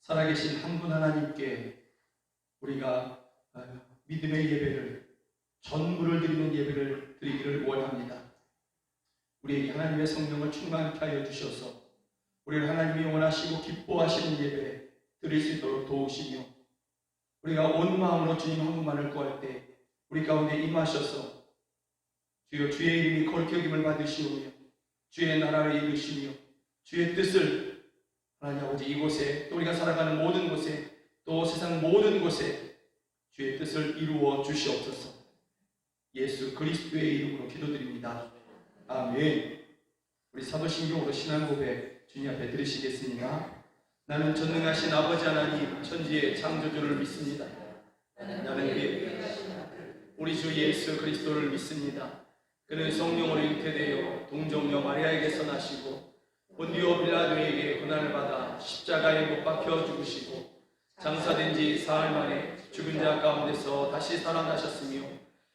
살아계신 한 분 하나님께 우리가 믿음의 예배를, 전부를 드리는 예배를 드리기를 원합니다. 우리에게 하나님의 성령을 충만케 하여 주셔서 우리를 하나님이 원하시고 기뻐하시는 예배 드릴 수 있도록 도우시며, 우리가 온 마음으로 주님 한 분만을 구할 때 우리 가운데 임하셔서 주여 주의 이름이 거룩히 여김을 받으시오며 주의 나라를 이루시며 주의 뜻을 하나님 아버지 이곳에, 또 우리가 살아가는 모든 곳에, 또 세상 모든 곳에 주의 뜻을 이루어 주시옵소서. 예수 그리스도의 이름으로 기도드립니다. 아멘. 우리 사도신경으로 신앙 고백 주님 앞에 드리시겠습니다. 나는 전능하신 아버지 하나님 천지의 창조주를 믿습니다. 나는 우리 주 예수 그리스도를 믿습니다. 그는 성령으로 잉태되어 동정녀 마리아에게서 나시고 본디오 빌라도에게 고난을 받아 십자가에 못 박혀 죽으시고 장사된 지 사흘 만에 죽은 자 가운데서 다시 살아나셨으며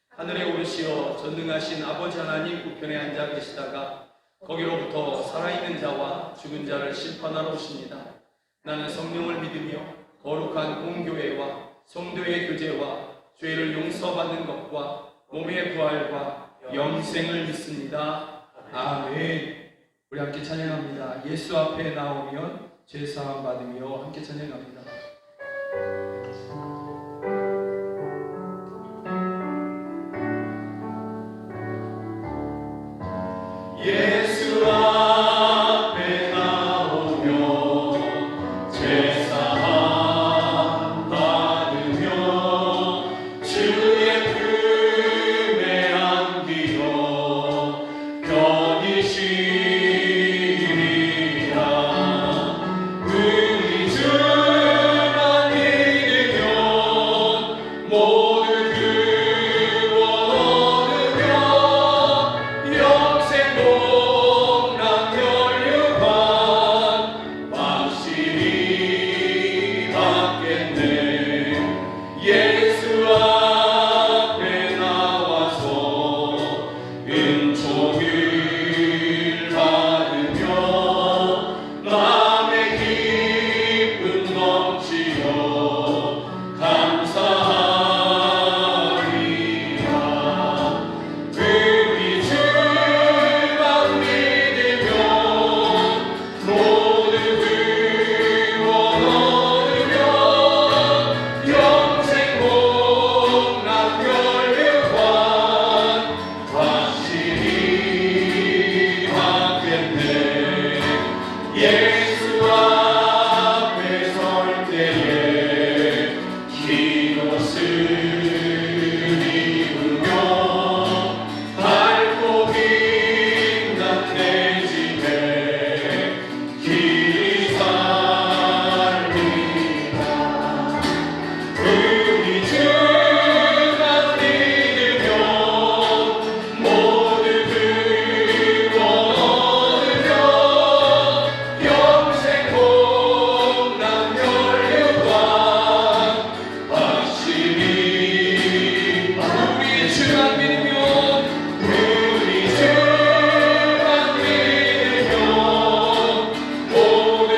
하늘에 오르시어 전능하신 아버지 하나님 우편에 앉아 계시다가 거기로부터 살아있는 자와 죽은 자를 심판하러 오십니다. 나는 성령을 믿으며 거룩한 공교회와 성도의 교제와 죄를 용서받는 것과 몸의 부활과 영생을 믿습니다. 아멘. 우리 함께 찬양합니다. 예수 앞에 나오면 죄사함 받으며 함께 찬양합니다. 예수 앞에 나오면 죄사함 받으며 주의 품에 안기어 편히 쉬리라. 우리 주만 믿으면 모두 구원 얻으며 영생 복락 멸류관 확실히 받겠네. 예수 앞에 나와서 은총을 받으며 마음의 기쁨 넘치어 감사하리라. 우리 주만 믿으면 모두 구원 얻으며 영생 복락 멸류관 확실히 받겠네. 예수 앞에 설 때에 흰옷을 입으며 밝고 빛난 내 집에 길이 살리라. 우리 주만 믿으면 모두 구원 얻으며 영생 복락 멸류관 확실히. 우리 주만 믿으면 우리 주만 믿으면 모두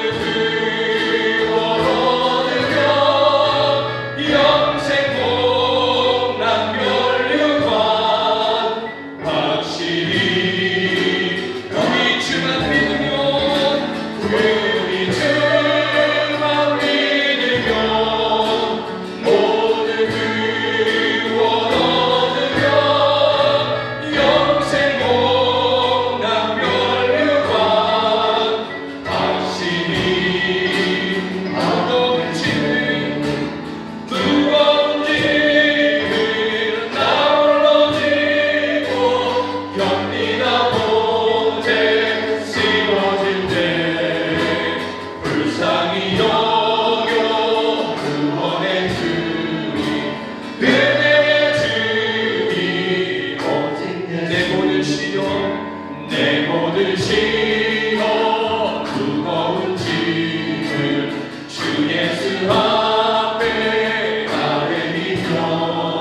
구원 얻으며 영생 복락 멸류관 확실히. 우리 주만 믿으면 우리 주만 믿으면 모두 구원 얻으며 영생 복락 멸류관 확실히. 무거운 짐을 나 홀로 지고 견디다 보내 쓰러질 때 불쌍히 여겨 구원의 주님, 은혜의 주님 오직 내 모든 시련, 내 모든 시련 무거운 짐을 주 예수 앞에 아뢰리며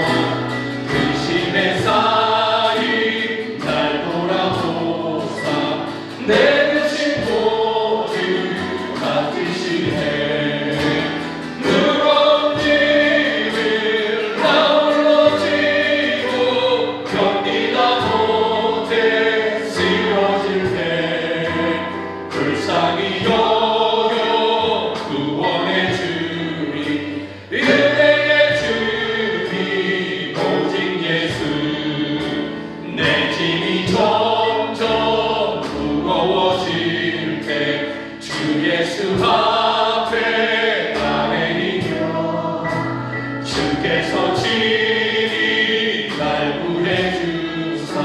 근심에 쌓인 날 돌아보사 내 근심 모두 같으시네. 앞에 나 내리며 주께서 친히 날 구해주사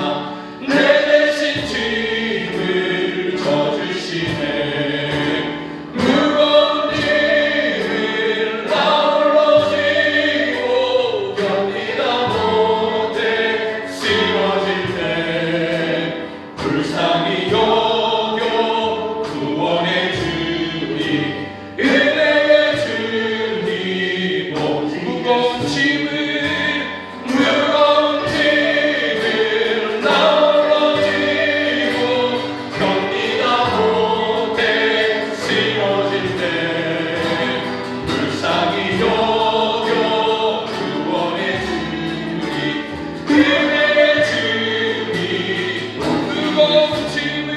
내 대신 짐을 져주시네. 무거운 짐을 나 홀로 지고 견디다 못해 쓰러질 때 불쌍히 여겨 구원해 주니 은혜의 주님. 무거운 짐을 나 홀로 지고 견디다 못해 쓰러질 때 불쌍히 여겨 구원해 주니 은혜의 주님. 무거운 짐을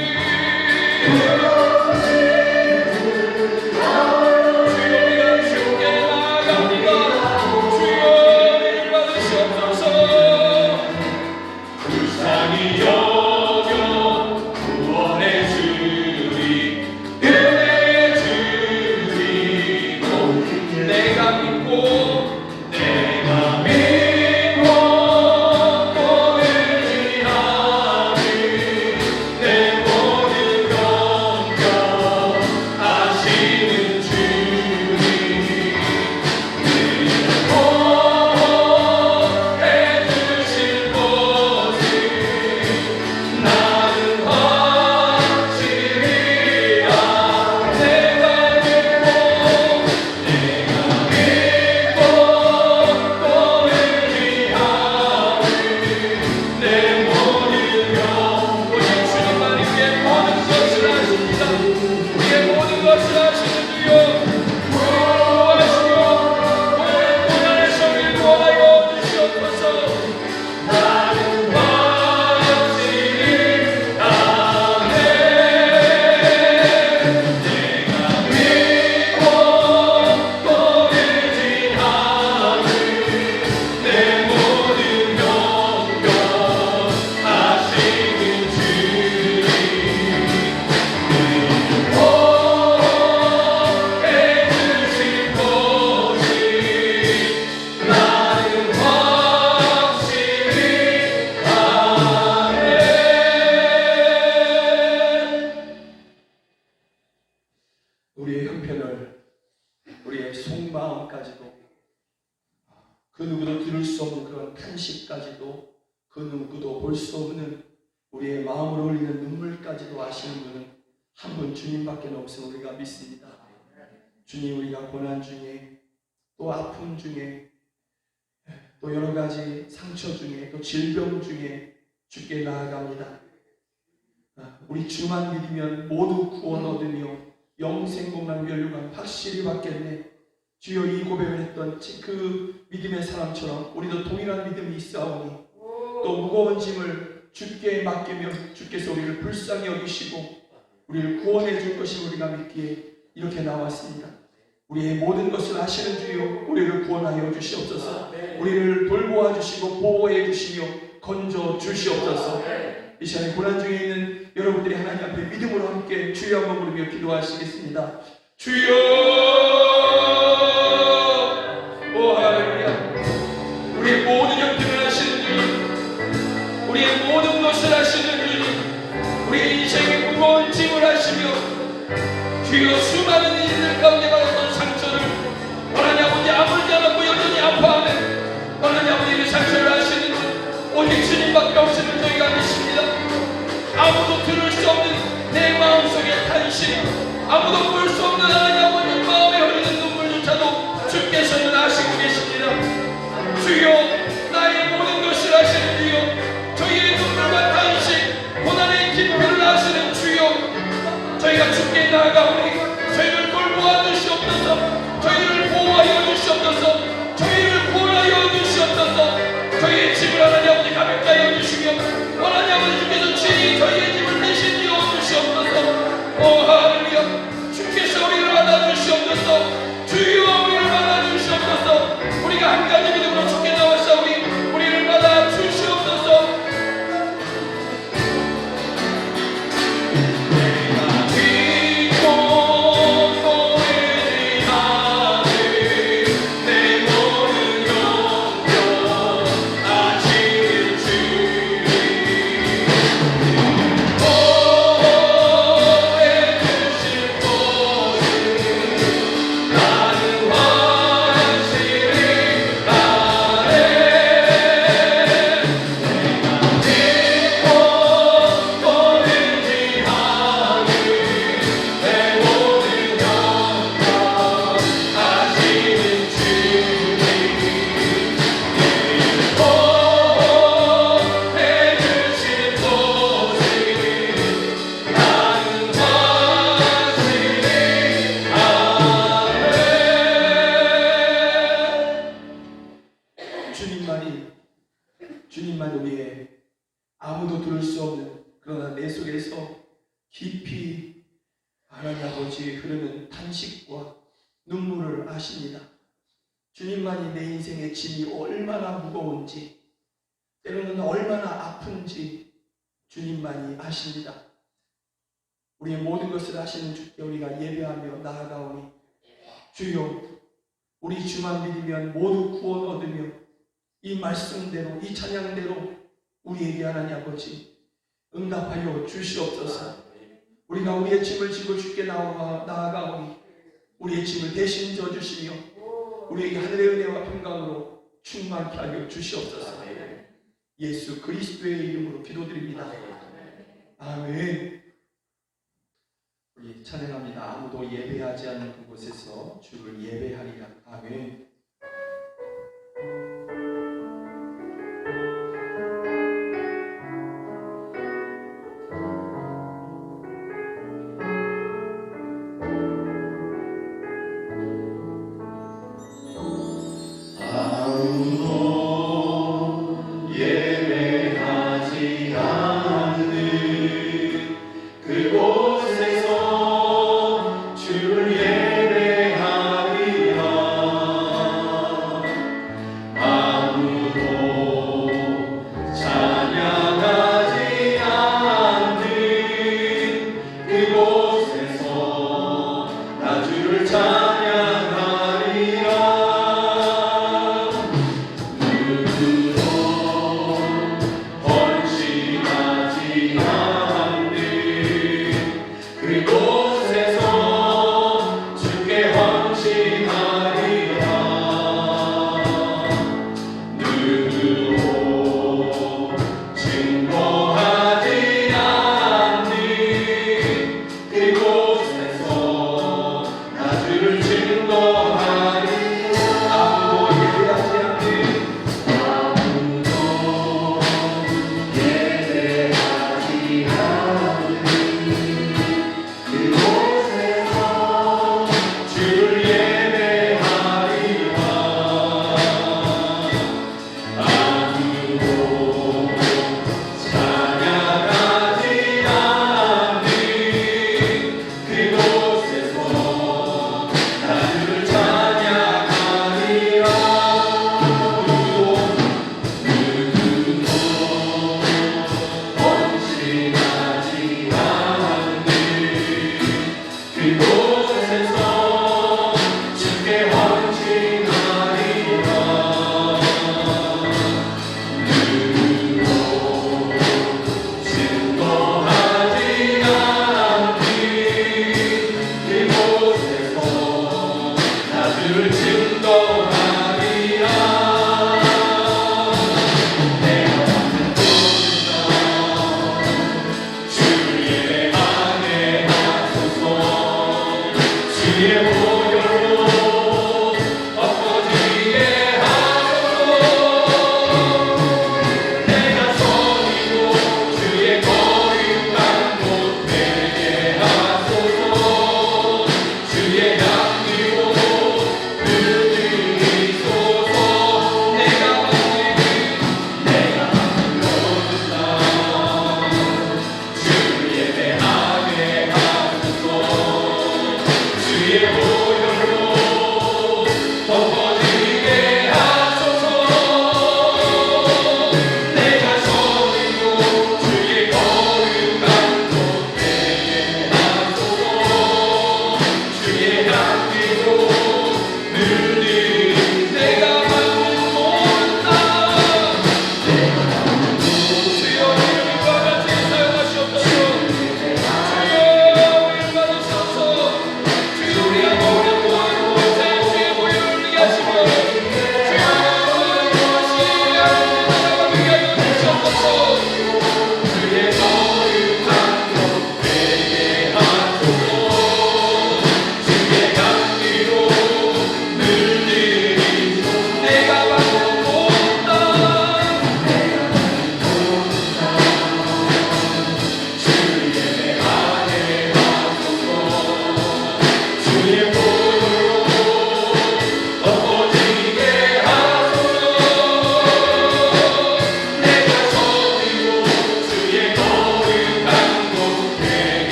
불쌍히 여겨 구원해 주리 은혜의 주님. 내가 믿고 또 의지하니 내 모든 영광 아시는 주님. 해주실 것을 나는 확실히 아. 내가 믿고 또 의지하니 내 모든 영광. 우리 주님만 우리의 모든 것을 아십니다. 우리의 모든 것을 아시는 주여, 구원하시며 우리의 고난의 성을 구원하여 주시옵소서. 나는 확실히 아멘. 내가 믿고 또 의지하니 내 모든 영광 아시는 주님. 해주신 것이 나는 확실히 아멘. 우리의 형편을, 우리의 속마음까지도, 그 누구도 들을 수 없는 그런 탄식까지도, 그 누구도 볼 수 없는 우리의 마음으로 흘리는 눈물까지도 아시는 분은 한 분 주님밖에 없음을 우리가 믿습니다. 주님, 우리가 고난 중에, 또 아픔 중에, 또 여러 가지 상처 중에, 또 질병 중에 주께 나아갑니다. 우리 주만 믿으면 모두 구원 얻으며 영생공란 멸류관 확실히 받겠네. 주여, 이 고백을 했던 그 믿음의 사람처럼 우리도 동일한 믿음이 있사오니 또 무거운 짐을 주께 맡기며 주께서 우리를 불쌍히 여기시고 우리를 구원해 줄 것을 우리가 믿기에 이렇게 나왔습니다. 우리의 모든 것을 아시는 주여, 우리를 구원하여 주시옵소서. 우리를 돌보아 주시고 보호해 주시며 건져 주시옵소서. 이 시간에 고난 중에 있는 여러분들이 하나님 앞에 믿음으로 함께 주여 한번 부르며 기도하시겠습니다. 주여, 오 할렐루야. 우리의 모든 형편을 아시는 주님, 우리의 모든 것을 아시는 주님, 우리의 인생의 무거운 짐을 아시며 주여, 수많은 이들 가운데 받았던 상처를 하나님 아버지 아물지 않았고 여전히 아파하는 하나님 아버지의 상처를 아시는 분 오직 주님밖에 없음을 저희가 믿습니다. 아무도 들을 수 없는 내 마음속의 탄식, 아무도 볼 수 없는 하나님 아버지 마음에 흐르는 눈물조차도 주께서는 아시고 계십니다. 주여, 나의 모든 것을 아시는 주여, 저희의 눈물과 탄식, 고난의 깊이를 아시는 주여, 저희가 주께 나아가오니 저희를 돌보아 주시옵소서. 저희를 보호하여 주시옵소서. 저희를 구원하여 주시옵소서. 저희의 짐을 하나님 아버지 가볍게 하여 주시며 하나님 아버지 주께서 친히 저희의 짐을 대신 지어 주시옵소서. 오 할렐루야. 주께서 없는, 그러나 내 속에서 깊이 하나님 아버지 흐르는 탄식과 눈물을 아십니다. 주님만이 내 인생의 짐이 얼마나 무거운지, 때로는 얼마나 아픈지 주님만이 아십니다. 우리의 모든 것을 아시는 주께 우리가 예배하며 나아가오니, 주여, 우리 주만 믿으면 모두 구원 얻으며 이 말씀대로, 이 찬양대로 우리에게 하나님 아버지 응답하여 주시옵소서. 우리가 우리의 짐을 지고 주께 나아가오니 우리의 짐을 대신 져주시며 우리에게 하늘의 은혜와 평강으로 충만케 하여 주시옵소서. 예수 그리스도의 이름으로 기도드립니다. 아멘. 우리 찬양합니다. 아무도 예배하지 않는 그곳에서 주를 예배하리라. 아멘. 그곳에서 주를 예배하리라.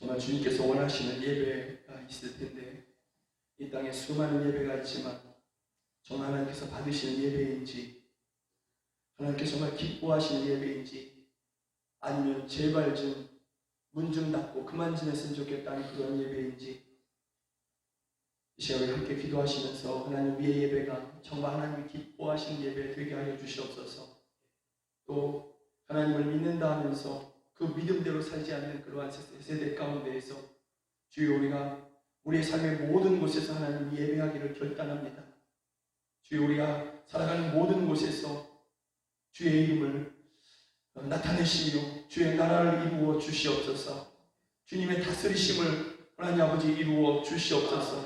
정말 주님께서 원하시는 예배가 있을 텐데 이 땅에 수많은 예배가 있지만 정말 하나님께서 받으시는 예배인지, 하나님께서 정말 기뻐하시는 예배인지, 아니면 제발 좀 문 좀 닫고 그만 지냈으면 좋겠다는 그런 예배인지, 이 시간에 함께 기도하시면서 하나님 우리의 예배가 정말 하나님이 기뻐하시는 예배 되게 하여 주시옵소서. 또 하나님을 믿는다 하면서 그 믿음대로 살지 않는 그러한 세대 가운데에서 주여 우리가 우리의 삶의 모든 곳에서 하나님 예배하기를 결단합니다. 주여 우리가 살아가는 모든 곳에서 주의 이름을 나타내시며 주의 나라를 이루어 주시옵소서. 주님의 다스리심을 하나님 아버지 이루어 주시옵소서.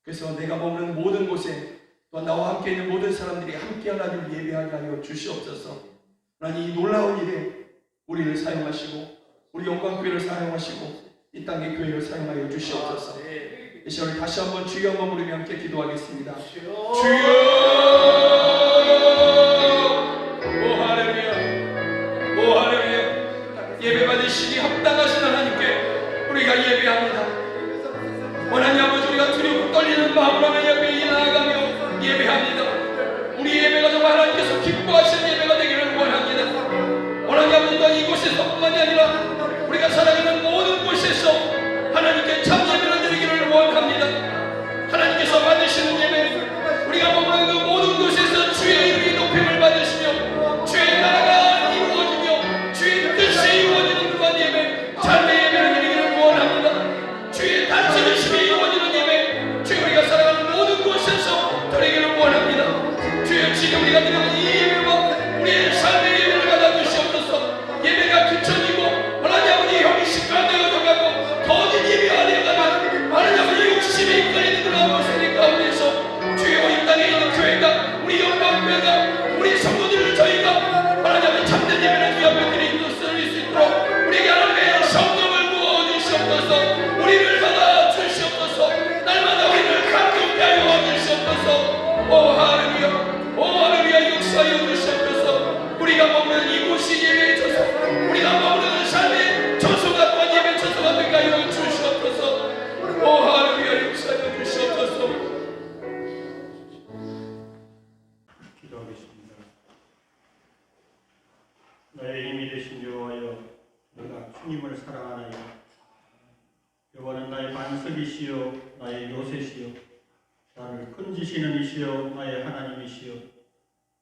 그래서 내가 머무는 모든 곳에 또 나와 함께 있는 모든 사람들이 함께 하나님을 예배하게 하여 주시옵소서. 하나님 이 놀라운 일에 우리를 사용하시고 우리 영광교회를 사용하시고 이 땅의 교회를 사용하여 주시옵소서. 이 시간에 다시 한번 주여 한번 부르며 함께 기도하겠습니다. 주여! 오 할렐루야! 오 할렐루야! 예배 받으시기 합당하신 하나님께 우리가 예배합니다. 원하님 아버지 우리가 두렵고 떨리는 마음으로 하나님 앞에 나아가며 예배합니다. 우리 예배가 정말 하나님께서 기뻐하시는 예배가 되기를 원합니다. 원하님 아버지 또한 이곳에서뿐만이 아니라 우리가 살아가는 모든 곳에서 하나님께 참 예배를 드리기를 원합니다. 하나님께서 받으시는 예배, 우리가 머무는 그 모든 곳에서 주의 이름이 높임을 받으시며 주의 나라가 이루어지며 주의 뜻이 이루어지는 그런 예배, 삶의 예배를 드리기를 원합니다. 주의 다스리심이 이루어지는 예배, 주의 우리가 살아가는 모든 곳에서 드리기를 원합니다. 주여 지금 우리가 드리는 이 예배와 우리의 삶의 예배를 받아주시옵소서. 예배가 그쳐지고 하나님 아버지 형식화 되어져 가고 거짓 예배가 되어가는 하나님 아버지 욕심에 이끌리는 그런 모습들 가운데서 주여 이 땅에 있는 교회가 우리 영광교회가 우리 성도들을 저희가 하나님 아버지 참된 예배를 주 앞에 드릴 수 있도록 우리에게 하나님의 성령을 부어주시옵소서. 우리를 받아주시옵소서. 날마다 우리를 감격케 하여 주시옵소서. 오 할렐루야, 오 할렐루야, 역사하여 주시옵소서. 우리가 머무는 이곳이 예배의 우리가 머무르는 삶의 처소가 또한 예배 처소가 되게 하여 주시옵소서. 오 할렐루야, 역사하여 주시옵소서. 기도하겠습니다. 나의 힘이 되신 여호와여, 내가 주님을 사랑하나이다. 여호와는 나의 반석이시여 나의 요새시여 나를 건지시는 이시여 나의 하나님이시여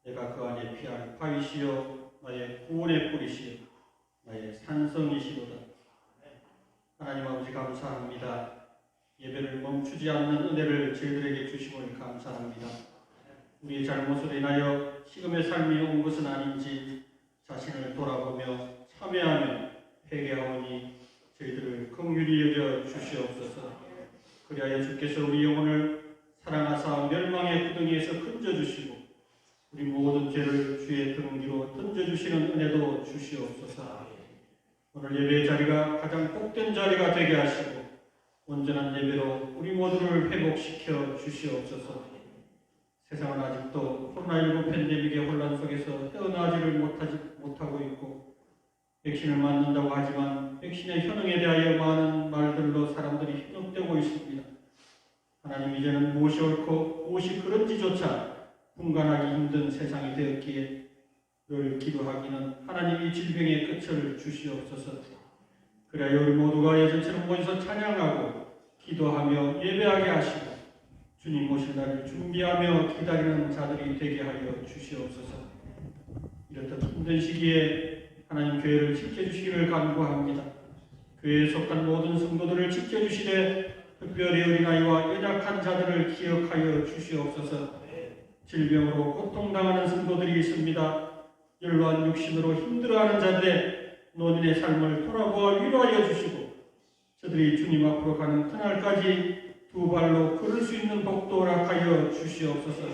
내가 그 안에 피할 바위시여 나의 구원의 뿌리시여 나의 산성이시로다. 하나님 아버지 감사합니다. 예배를 멈추지 않는 은혜를 저희들에게 주심을 감사합니다. 우리의 잘못으로 인하여 지금의 삶이 온 것은 아닌지 자신을 돌아보며 참회하며 회개하오니 저희들을 긍휼히 여겨 주시옵소서. 그리하여 주께서 우리 영혼을 사랑하사 멸망의 구덩이에서 건져주시고 우리 모든 죄를 주의 등 위로 던져주시는 은혜도 주시옵소서. 오늘 예배의 자리가 가장 복된 자리가 되게 하시고 온전한 예배로 우리 모두를 회복시켜 주시옵소서. 세상은 아직도 코로나19 팬데믹의 혼란 속에서 헤어나지를 못하고 있고 백신을 맞는다고 하지만 백신의 효능에 대하여 많은 말들로 사람들이 현혹되고 있습니다. 하나님, 이제는 무엇이 옳고 무엇이 그런지조차 분간하기 힘든 세상이 되었기에 늘 기도하기는 하나님이 질병의 끝을 주시옵소서. 그래야 우리 모두가 예전처럼 모여서 찬양하고 기도하며 예배하게 하시고 주님 오실 날을 준비하며 기다리는 자들이 되게 하여 주시옵소서. 이렇듯 힘든 시기에 하나님 교회를 지켜주시기를 간구합니다. 교회에 속한 모든 성도들을 지켜주시되 특별히 어린아이와 연약한 자들을 기억하여 주시옵소서. 질병으로 고통당하는 성도들이 있습니다. 연로한 육신으로 힘들어하는 자들의 노인의 삶을 돌아보아 위로하여 주시고 저들이 주님 앞으로 가는 그날까지 두 발로 걸을 수 있는 복도 허락하여 주시옵소서.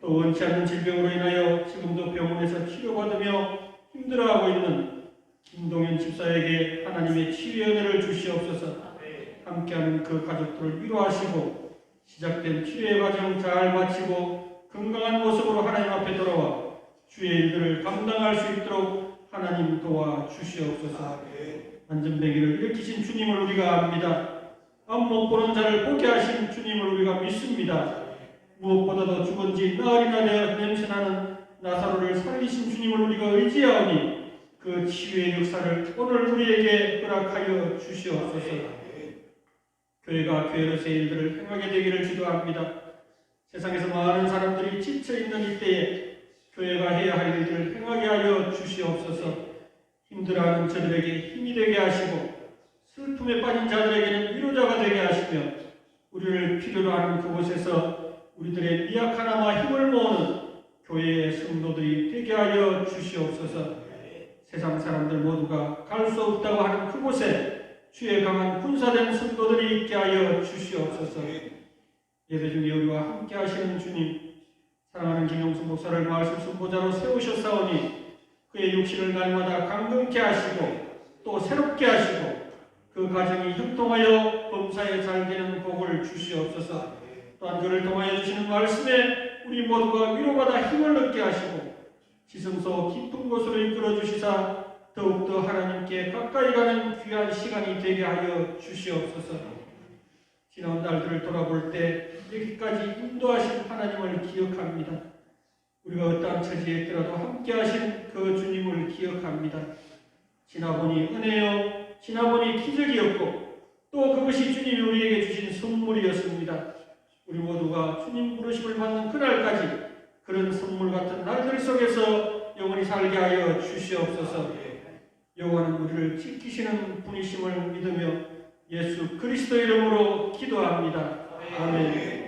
또 원치 않는 질병으로 인하여 지금도 병원에서 치료받으며 힘들어하고 있는 김동현 집사에게 하나님의 치유의 은혜를 주시옵소서. 함께하는 그 가족들을 위로하시고 시작된 치료의 과정 잘 마치고 건강한 모습으로 하나님 앞에 돌아와 주의 일들을 감당할 수 있도록 하나님 도와 주시옵소서. 안전뱅이를 일으키신 주님을 우리가 압니다. 앞 못 보는 자를 보게 하신 주님을 우리가 믿습니다. 무엇보다도 죽은 지 나흘이나 되어 냄새나는 나사로를 살리신 주님을 우리가 의지하오니 그 치유의 역사를 오늘 우리에게 허락하여 주시옵소서. 교회가 교회로서의 일들을 행하게 되기를 기도합니다. 세상에서 많은 사람들이 지쳐있는 이때에 교회가 해야 할 일들을 행하게 하여 주시옵소서. 힘들어하는 저들에게 힘이 되게 하시고 슬픔에 빠진 자들에게는 위로자가 되게 하시며 우리를 필요로 하는 그곳에서 우리들의 미약하나마 힘을 모으는 교회의 성도들이 되게 하여 주시옵소서. 세상 사람들 모두가 갈 수 없다고 하는 그곳에 주의 강한 군사된 성도들이 있게 하여 주시옵소서. 예배 중에 우리와 함께 하시는 주님, 사랑하는 김용수 목사를 말씀 선보자로 세우셨사오니 그의 육신을 날마다 강건케 하시고 또 새롭게 하시고 그 가정이 형통하여 범사에 잘 되는 복을 주시옵소서. 또한 그를 통하여 주시는 말씀에 우리 모두가 위로받아 힘을 얻게 하시고 지성소 깊은 곳으로 이끌어 주시사 더욱더 하나님께 가까이 가는 귀한 시간이 되게 하여 주시옵소서. 지나온 날들을 돌아볼 때 여기까지 인도하신 하나님을 기억합니다. 우리가 어떠한 처지에 있더라도 함께 하신 그 주님을 기억합니다. 지나보니 은혜요, 지나보니 기적이었고 또 그것이 주님이 우리에게 주신 선물이었습니다. 우리 모두가 주님 부르심을 받는 그날까지 그런 선물 같은 날들 속에서 영원히 살게 하여 주시옵소서. 여호와는 우리를 지키시는 분이심을 믿으며 예수 그리스도 이름으로 기도합니다. 아멘.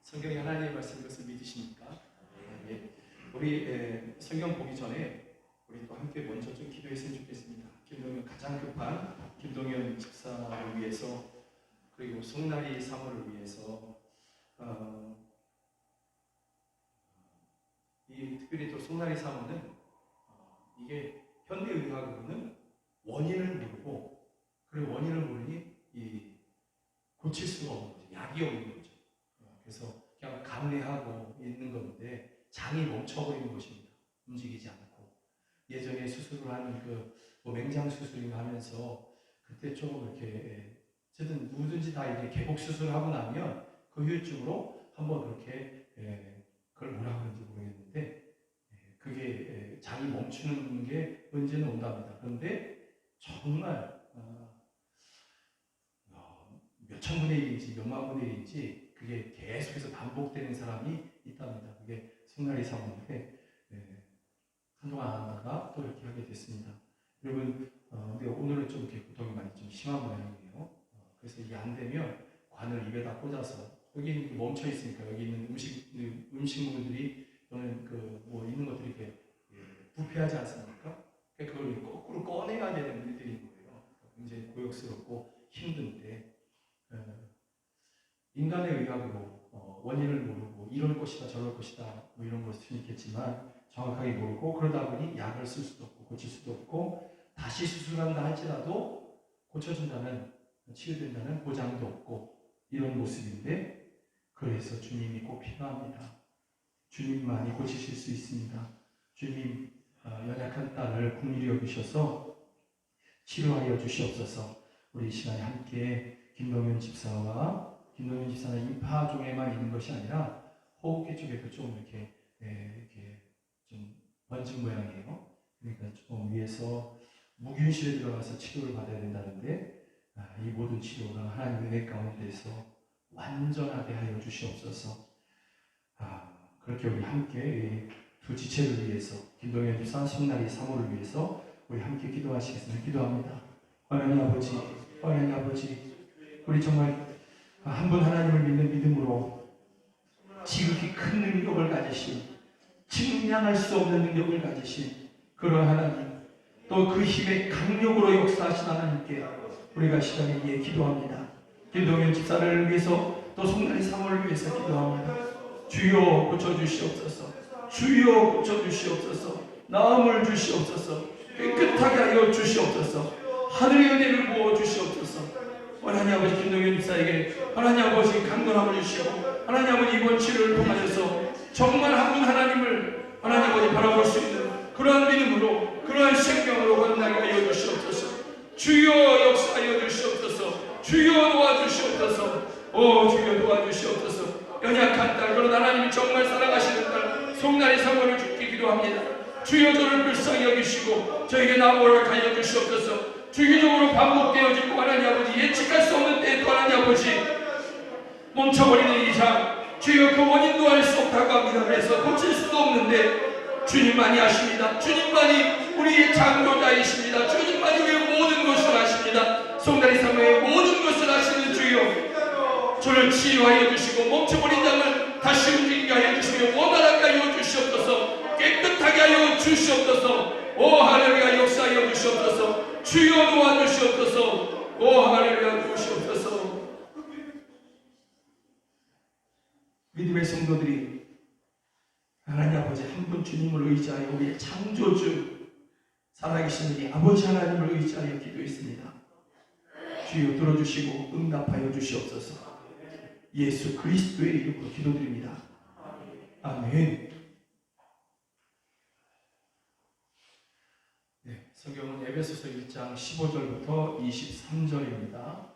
성경이 하나님의 말씀인 것을 믿으십니까? 예. 우리 성경 보기 전에 우리 또 함께 먼저 좀 기도했으면 좋겠습니다. 김동현 가장 급한 김동현 집사를 위해서 그리고 송나리 사모를 위해서 특별히 또 송나리 사모는 이게 현대의학으로는 원인을 모르고 그리고 원인을 모르니 고칠 수가 없는 거죠. 약이 없는 거죠. 그래서 그냥 감내하고 있는 건데 장이 멈춰버리는 것입니다. 움직이지 않고 예전에 수술을 하는 뭐 맹장 수술을 하면서 그때 좀 이렇게 어쨌든 누구든지 다 이렇게 개복 수술하고 나면 그 후유증으로 한번 그렇게 그걸 뭐라고 하는지 모르겠는데 그게 장이 멈추는 게 언제는 온답니다. 그런데 정말 몇천 분의 1인지 몇만 분의 1인지 그게 계속해서 반복되는 사람이 있답니다. 그게 송나리 사모인데 한동안 안 하다가 또 이렇게 하게 됐습니다. 여러분 근데 오늘은 좀 이렇게 고통이 많이 좀 심한 모양이에요. 그래서 이게 안 되면 관을 입에다 꽂아서 여기 멈춰 있으니까 여기 있는 음식물들이 또는 뭐 있는 것들이 이렇게 부패하지 않습니까? 그걸 거꾸로 꺼내야 되는 일들인 거예요. 굉장히 고역스럽고 힘든데 인간의 의학으로 원인을 모르고 이럴 것이다 저럴 것이다 뭐 이런 걸 수는 있겠지만 정확하게 모르고 그러다 보니 약을 쓸 수도 없고 고칠 수도 없고 다시 수술한다 할지라도 고쳐준다는 치유된다는 보장도 없고 이런 모습인데 그래서 주님이 꼭 필요합니다. 주님만이 고치실 수 있습니다. 주님 연약한 딸을 긍휼히 여기셔서 치료하여 주시옵소서. 우리 이 시간에 함께 김동현 집사와 김동현 집사는 인파종에만 있는 것이 아니라 호흡기 쪽에도 좀 이렇게 좀 번진 모양이에요. 그러니까 좀 위에서 무균실에 들어가서 치료를 받아야 된다는데 이 모든 치료가 하나님의 은혜 가운데서 완전하게 하여 주시옵소서. 그렇게 우리 함께 두 지체를 위해서 김동현 집사, 송나리 사모를 위해서 우리 함께 기도하시겠습니다. 기도합니다. 하나님 아버지, 하나님 아버지, 우리 정말 한 분 하나님을 믿는 믿음으로 지극히 큰 능력을 가지신 측량할 수 없는 능력을 가지신 그런 하나님 또 그 힘의 강력으로 역사하신 하나님께 우리가 시간에 이에 기도합니다. 김동현 집사를 위해서 또 송나리 사모를 위해서 기도합니다. 주여 고쳐주시옵소서. 주여 고쳐주시옵소서. 나음을 주시옵소서. 깨끗하게 하여 주시옵소서. 하늘의 은혜를 부어 주시옵소서. 하나님 아버지 김동현 집사에게 하나님 아버지 강건함을 주시고 하나님 아버지 이번 치료를 통하여서 정말 한 분 하나님을 하나님 아버지 바라볼 수 있는 그러한 믿음으로 그러한 생명으로 건나게 하여 주시옵소서. 주여 역사하여 주시옵소서. 주여 도와주시옵소서. 오 주여 도와주시옵소서. 연약한 딸 그런 하나님이 정말 사랑하시는 딸 송나리 사모를 주께 기도합니다. 주여 저를 불쌍히 여기시고 저에게 나무를 하여 주시옵소서. 주기적으로 반복되어지고 하나님 아버지 예측할 수 없는 때에 또 하나님 아버지 멈춰버리는 이상 주여 그 원인도 알 수 없다고 합니다. 그래서 고칠 수도 없는데 주님만이 아십니다. 주님만이 우리의 창조자이십니다. 주님만이 우리의 모든 것을 아십니다. 송다리 사모의 모든 것을 아시는 주여 저를 치유하여 주시고 멈춰버린 장을 다시 움직이게 하여 주시며 원활하게 하여 주시옵소서. 깨끗하게 하여 주시옵소서. 오 하늘이가 역사하여 주시옵소서. 주여 도와주시옵소서. 오 하늘이가 주시옵소서. 믿음의 성도들이 하나님 아버지 한 분 주님을 의지하여 우리의 창조주 살아계신 우리 아버지 하나님을 의지하여 기도했습니다. 주여 들어주시고 응답하여 주시옵소서. 예수 그리스도의 이름으로 기도드립니다. 아멘. 네, 성경은 에베소서 1장 15절부터 23절입니다.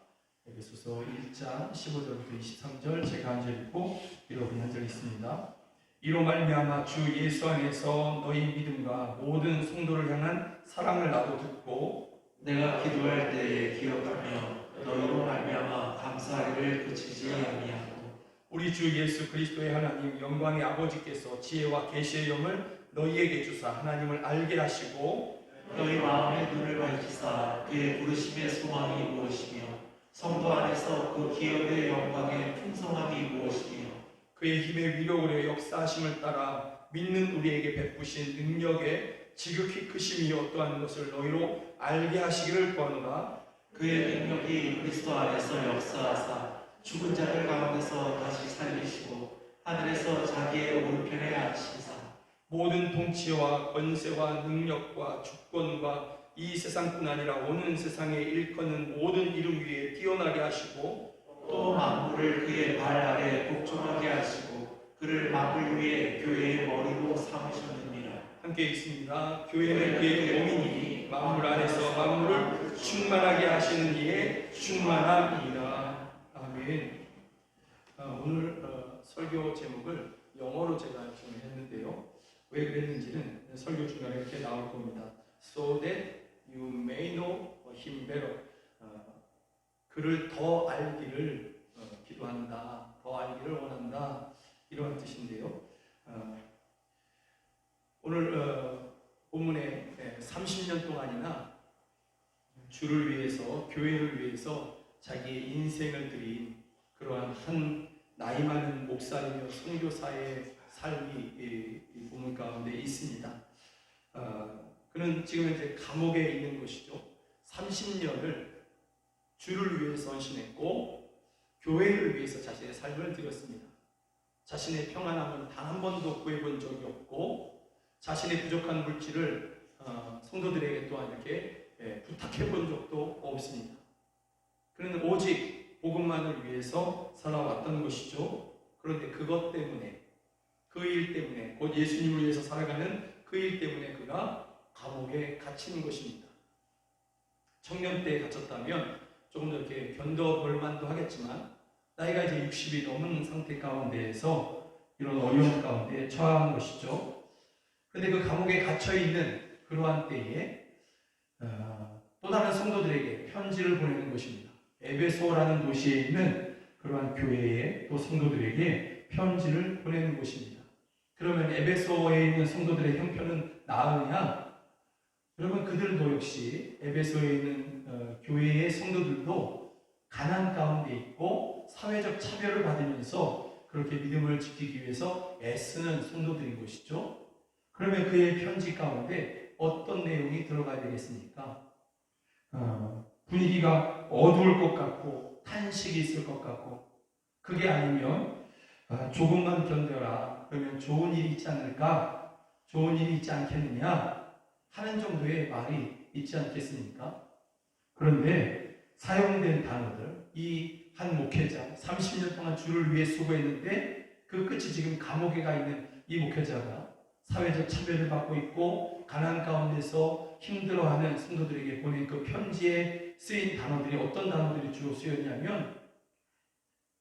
에베소서 1장 15절부터 23절 제가 한 절 읽고 여러분이 한 절 있습니다. 이로 말미암아 주 예수 안에서 너희 믿음과 모든 성도를 향한 사랑을 나도 듣고 내가 기도할 때에 기억하며 너희로 말미암아 감사하기를 그치지 아니하고 우리 주 예수 그리스도의 하나님 영광의 아버지께서 지혜와 계시의 영을 너희에게 주사 하나님을 알게 하시고 너희 마음의 눈을 밝히사 그의 부르심의 소망이 무엇이며 성도 안에서 그 기업의 영광의 풍성함이 무엇이며 그의 힘의 위력으로 역사하심을 따라 믿는 우리에게 베푸신 능력의 지극히 크심이 어떠한 것을 너희로 알게 하시기를 구하노라. 그의 능력이 그리스도 안에서 역사하사 죽은 자들 가운데서 다시 살리시고 하늘에서 자기의 오른편에 앉히사 모든 통치와 권세와 능력과 주권과 이 세상뿐 아니라 오는 세상에 일컫는 모든 이름 위에 뛰어나게 하시고 또 만물을 그의 발 아래 복종하게 하시고 그를 만물 위에 교회의 머리로 삼으셨느니라. 함께 읽습니다. 교회는 그의 몸이니 만물 안에서 만물을 충만하게 하시는 이의 충만함이라. 아멘. 오늘 설교 제목을 영어로 제가 정했는데요. 왜 그랬는지는 설교 중간에 이렇게 나올 겁니다. So that you may know him better. 그를 더 알기를 기도한다. 더 알기를 원한다. 이런 뜻인데요. 오늘 본문에 30년 동안이나 주를 위해서 교회를 위해서 자기의 인생을 드린 그러한 한 나이 많은 목사이며 선교사의 삶이 이 본문 가운데 있습니다. 그는 지금 이제 감옥에 있는 것이죠. 30년을 주를 위해서 헌신했고 교회를 위해서 자신의 삶을 드렸습니다. 자신의 평안함은 단 한 번도 구해본 적이 없고 자신의 부족한 물질을 성도들에게 또한 이렇게 부탁해 본 적도 없습니다. 그는 오직 복음만을 위해서 살아왔던 것이죠. 그런데 그것 때문에 그 일 때문에 곧 예수님을 위해서 살아가는 그 일 때문에 그가 감옥에 갇힌 것입니다. 청년 때에 갇혔다면 조금 더 이렇게 견뎌볼 만도 하겠지만 나이가 이제 60이 넘은 상태 가운데에서 이런 어려움 가운데 처한 것이죠. 그런데 그 감옥에 갇혀있는 그러한 때에 또 다른 성도들에게 편지를 보내는 것입니다. 에베소라는 도시에 있는 그러한 교회에 또 성도들에게 편지를 보내는 것입니다. 그러면 에베소에 있는 성도들의 형편은 나으냐? 여러분 그들도 역시 에베소에 있는 교회의 성도들도 가난 가운데 있고 사회적 차별을 받으면서 그렇게 믿음을 지키기 위해서 애쓰는 성도들인 것이죠. 그러면 그의 편지 가운데 어떤 내용이 들어가야 되겠습니까? 분위기가 어두울 것 같고 탄식이 있을 것 같고 그게 아니면 조금만 견뎌라. 그러면 좋은 일이 있지 않을까? 좋은 일이 있지 않겠느냐? 하는 정도의 말이 있지 않겠습니까? 그런데 사용된 단어들, 이 한 목회자, 30년 동안 주를 위해 수고했는데 그 끝이 지금 감옥에 가 있는 이 목회자가 사회적 차별을 받고 있고 가난 가운데서 힘들어하는 성도들에게 보낸 그 편지에 쓰인 단어들이 어떤 단어들이 주로 쓰였냐면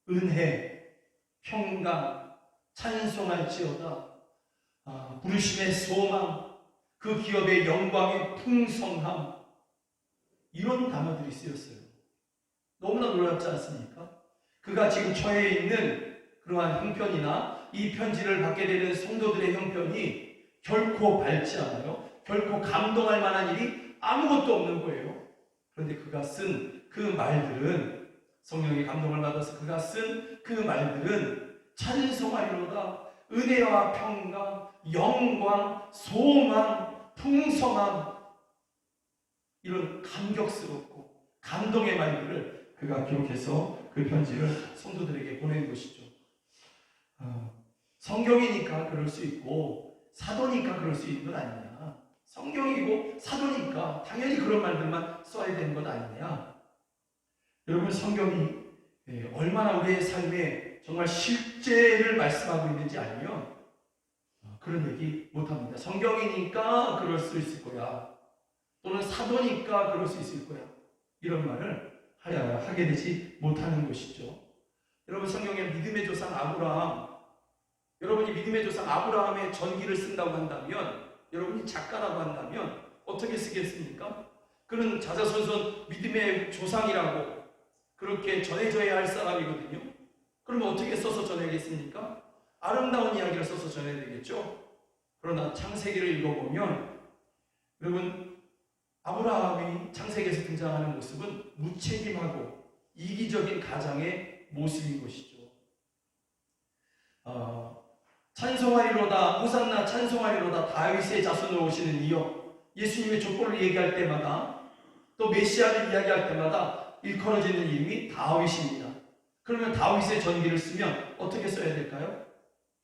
은혜, 평강, 찬송할지어다, 부르심의 소망, 그 기업의 영광의 풍성함, 이런 단어들이 쓰였어요. 너무나 놀랍지 않습니까? 그가 지금 처해 있는 그러한 형편이나 이 편지를 받게 되는 성도들의 형편이 결코 밝지 않아요. 결코 감동할 만한 일이 아무것도 없는 거예요. 그런데 그가 쓴 그 말들은, 성령의 감동을 받아서 그가 쓴 그 말들은 찬송하리로다, 은혜와 평강, 영광, 소망, 풍성함, 이런 감격스럽고 감동의 말들을 그가 기록해서 그 편지를 성도들에게 보낸 것이죠. 성경이니까 그럴 수 있고 사도니까 그럴 수 있는 것 아니냐. 성경이고 사도니까 당연히 그런 말들만 써야 되는 것 아니냐. 여러분, 성경이 얼마나 우리의 삶에 정말 실제를 말씀하고 있는지 알면 그런 얘기 못합니다. 성경이니까 그럴 수 있을 거야, 또는 사도니까 그럴 수 있을 거야, 이런 말을 하게 되지 못하는 것이죠. 여러분, 성경에 믿음의 조상 아브라함, 여러분이 믿음의 조상 아브라함의 전기를 쓴다고 한다면, 여러분이 작가라고 한다면 어떻게 쓰겠습니까? 그는 자자손손 믿음의 조상이라고 그렇게 전해져야 할 사람이거든요. 그러면 어떻게 써서 전해야겠습니까? 아름다운 이야기를 써서 전해야 되겠죠. 그러나 창세기를 읽어보면 여러분, 아브라함이 창세기에서 등장하는 모습은 무책임하고 이기적인 가장의 모습인 것이죠. 찬송하리로다, 호산나 찬송하리로다, 다윗의 자손으로 오시는 이여, 예수님의 족보를 얘기할 때마다, 또 메시아를 이야기할 때마다 일컬어지는 이름이 다윗입니다. 그러면 다윗의 전기를 쓰면 어떻게 써야 될까요?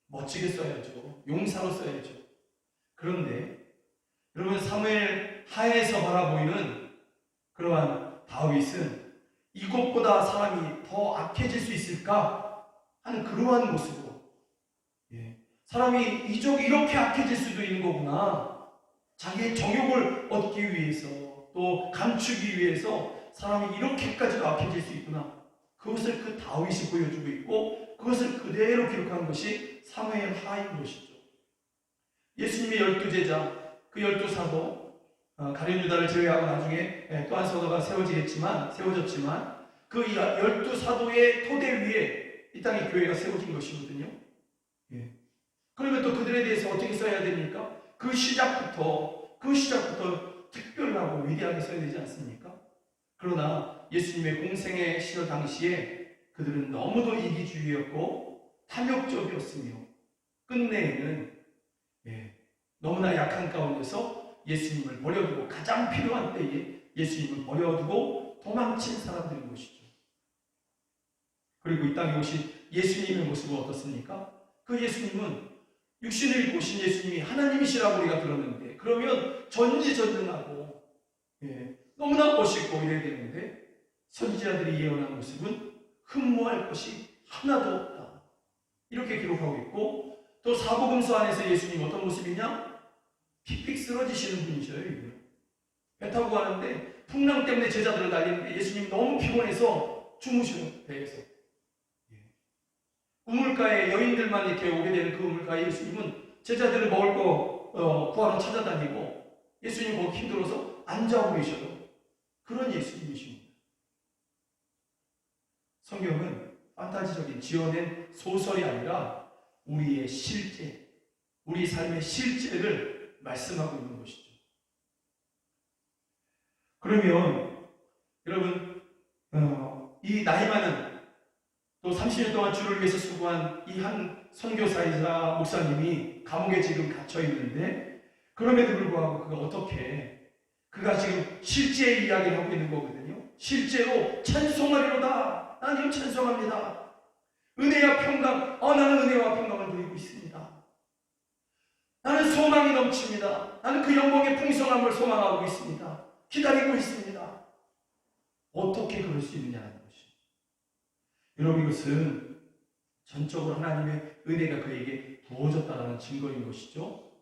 멋지게 써야죠. 용사로 써야죠. 그런데 여러분, 사무엘 하에서 바라보이는 그러한 다윗은 이것보다 사람이 더 악해질 수 있을까 하는 그러한 모습으로, 사람이 이렇게 악해질 수도 있는 거구나, 자기의 정욕을 얻기 위해서 또 감추기 위해서 사람이 이렇게까지도 악해질 수 있구나, 그것을 그 다윗이 보여주고 있고 그것을 그대로 기록한 것이 사무엘 하인 것이죠. 예수님의 12제자, 그 12사도, 가룟 유다를 제외하고 나중에 또 한 사도가 세워졌지만 그 12사도의 토대 위에 이 땅의 교회가 세워진 것이거든요. 그러면 또 그들에 대해서 어떻게 써야 됩니까? 그 시작부터 특별하고 위대하게 써야 되지 않습니까? 그러나 예수님의 공생의 시절 당시에 그들은 너무도 이기주의였고 탐욕적이었으며 끝내에는 너무나 약한 가운데서 예수님을 버려두고, 가장 필요한 때에 예수님을 버려두고 도망친 사람들인 것이죠. 그리고 이 땅에 오신 예수님의 모습은 어떻습니까? 그 예수님은 육신을 입고 오신 예수님이 하나님이시라고 우리가 들었는데, 그러면 전지전능하고 너무나 멋있고 이래야 되는데, 선지자들이 예언한 모습은 흠모할 것이 하나도 없다, 이렇게 기록하고 있고, 또 사복음서 안에서 예수님 어떤 모습이냐? 픽픽 쓰러지시는 분이셔요. 배 타고 가는데 풍랑 때문에 제자들을 날리는데 예수님 너무 피곤해서 주무시는 배에서. 우물가에 여인들만 이렇게 오게 되는 그 우물가에 예수님은 제자들을 먹을 거 구하러 찾아다니고, 예수님 거기 힘들어서 앉아 계셔요. 그런 예수님이십니다. 성경은 판타지적인 지어낸 소설이 아니라 우리의 실제, 우리 삶의 실제를 말씀하고 있는 것이죠. 그러면 여러분, 이 나이 많은, 또 30년 동안 주를 위해서 수고한 이 한 선교사이자 목사님이 감옥에 지금 갇혀 있는데, 그럼에도 불구하고 그가 어떻게, 그가 지금 실제 이야기를 하고 있는 거거든요. 실제로 찬송하리로다, 나는 지금 찬송합니다. 은혜와 평강, 나는 은혜와 평강을 누리고 있습니다. 나는 소망이 넘칩니다. 나는 그 영광의 풍성함을 소망하고 있습니다. 기다리고 있습니다. 어떻게 그럴 수 있느냐는 것이. 여러분, 이것은 전적으로 하나님의 은혜가 그에게 부어졌다는 증거인 것이죠.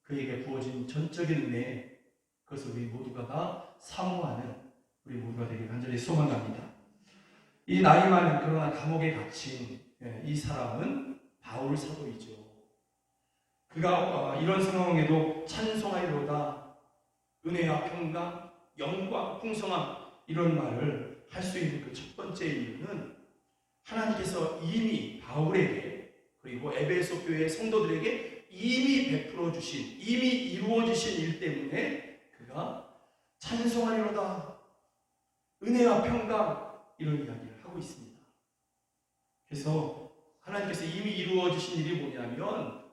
그에게 부어진 전적인 은혜, 그것을 우리 모두가 다 사모하는 우리 모두가 되길 간절히 소망합니다. 이 나이 많은 그러나 감옥에 갇힌 이 사람은 바울 사도이죠. 그가 이런 상황에도 찬송하리로다, 은혜와 평강, 영광, 풍성함, 이런 말을 할 수 있는 그 첫 번째 이유는 하나님께서 이미 바울에게, 그리고 에베소 교회 성도들에게 이미 베풀어 주신, 이미 이루어 주신 일 때문에 그가 찬송하리로다, 은혜와 평강, 이런 이야기를 하고 있습니다. 그래서 하나님께서 이미 이루어 주신 일이 뭐냐면,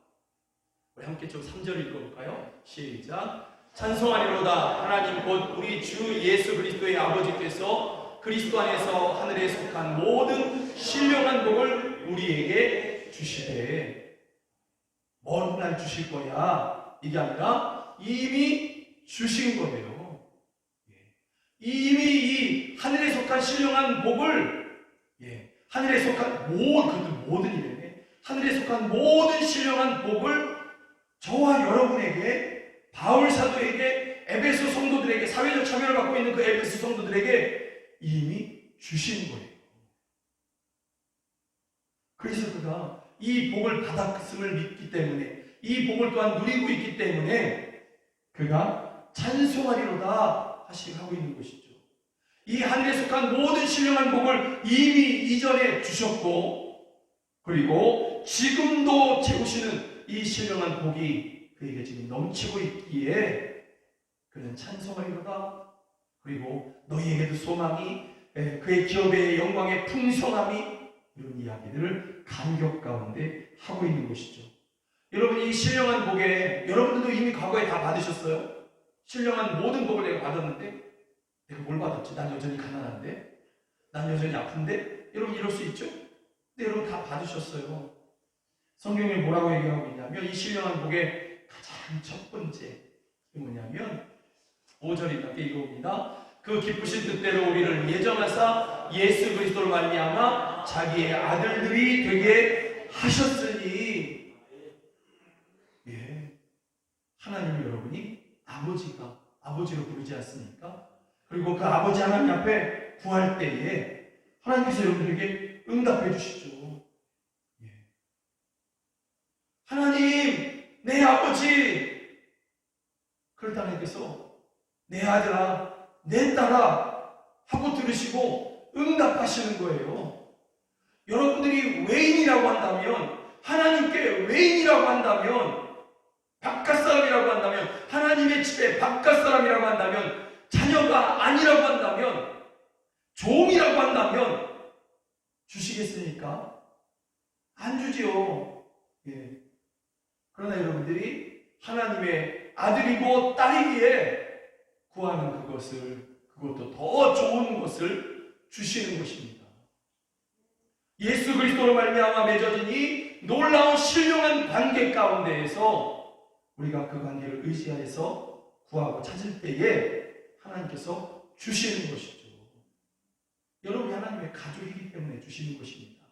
우리 함께 좀 3절 읽어볼까요? 시작. 찬송하리로다, 하나님 곧 우리 주 예수 그리스도의 아버지께서 그리스도 안에서 하늘에 속한 모든 신령한 복을 우리에게 주시되. 먼 날 주실 거야, 이게 아니라 이미 주신 거예요. 이미 이 하늘에 속한 신령한 복을, 하늘에 속한 모든 일에, 하늘에 속한 모든 신령한 복을 저와 여러분에게, 바울 사도에게, 에베소 성도들에게, 사회적 참여를 받고 있는 그 에베소 성도들에게 이미 주신 거예요. 그래서 그가 이 복을 받았음을 믿기 때문에, 이 복을 또한 누리고 있기 때문에 그가 찬송하리로다 하고 있는 것이죠. 이 하늘에 속한 모든 신령한 복을 이미 이전에 주셨고, 그리고 지금도 채우시는 이 신령한 복이 그에게 지금 넘치고 있기에 그는 찬송하리로다. 그리고 너희에게도 소망이, 그의 기업의 영광의 풍성함이, 이런 이야기들을 감격 가운데 하고 있는 것이죠. 여러분, 이 신령한 복에 여러분들도 이미 과거에 다 받으셨어요? 신령한 모든 복을 내가 받았는데, 내가 뭘 받았지? 난 여전히 가난한데? 난 여전히 아픈데? 여러분, 이럴 수 있죠? 근데 여러분 다 받으셨어요. 성경에 뭐라고 얘기하고 있냐면, 이 신령한 복의 가장 첫 번째 뭐냐면 5절입니다. 읽어봅니다. 그 기쁘신 뜻대로 우리를 예정하사 예수 그리스도로 말미암아 자기의 아들들이 되게 하셨으니. 하나님 여러분이 아버지로 부르지 않습니까? 그리고 그 아버지 하나님 앞에 구할 때에 하나님께서 여러분들에게 응답해 주시죠. 하나님, 내 아버지. 그럴 때 하나님께서 내 아들아, 내 딸아 하고 들으시고 응답하시는 거예요. 여러분들이 외인이라고 한다면, 하나님께 외인이라고 한다면, 바깥사람이라고 한다면, 하나님의 집에 바깥사람이라고 한다면, 자녀가 아니라고 한다면, 종이라고 한다면 주시겠습니까? 안 주지요. 그러나 여러분들이 하나님의 아들이고 딸이기에 구하는 그것도 더 좋은 것을 주시는 것입니다. 예수 그리스도로 말미암아 맺어진 이 놀라운 신령한 관계 가운데에서 우리가 그 관계를 의지하여서 구하고 찾을 때에 하나님께서 주시는 것이죠. 여러분이 하나님의 가족이기 때문에 주시는 것입니다.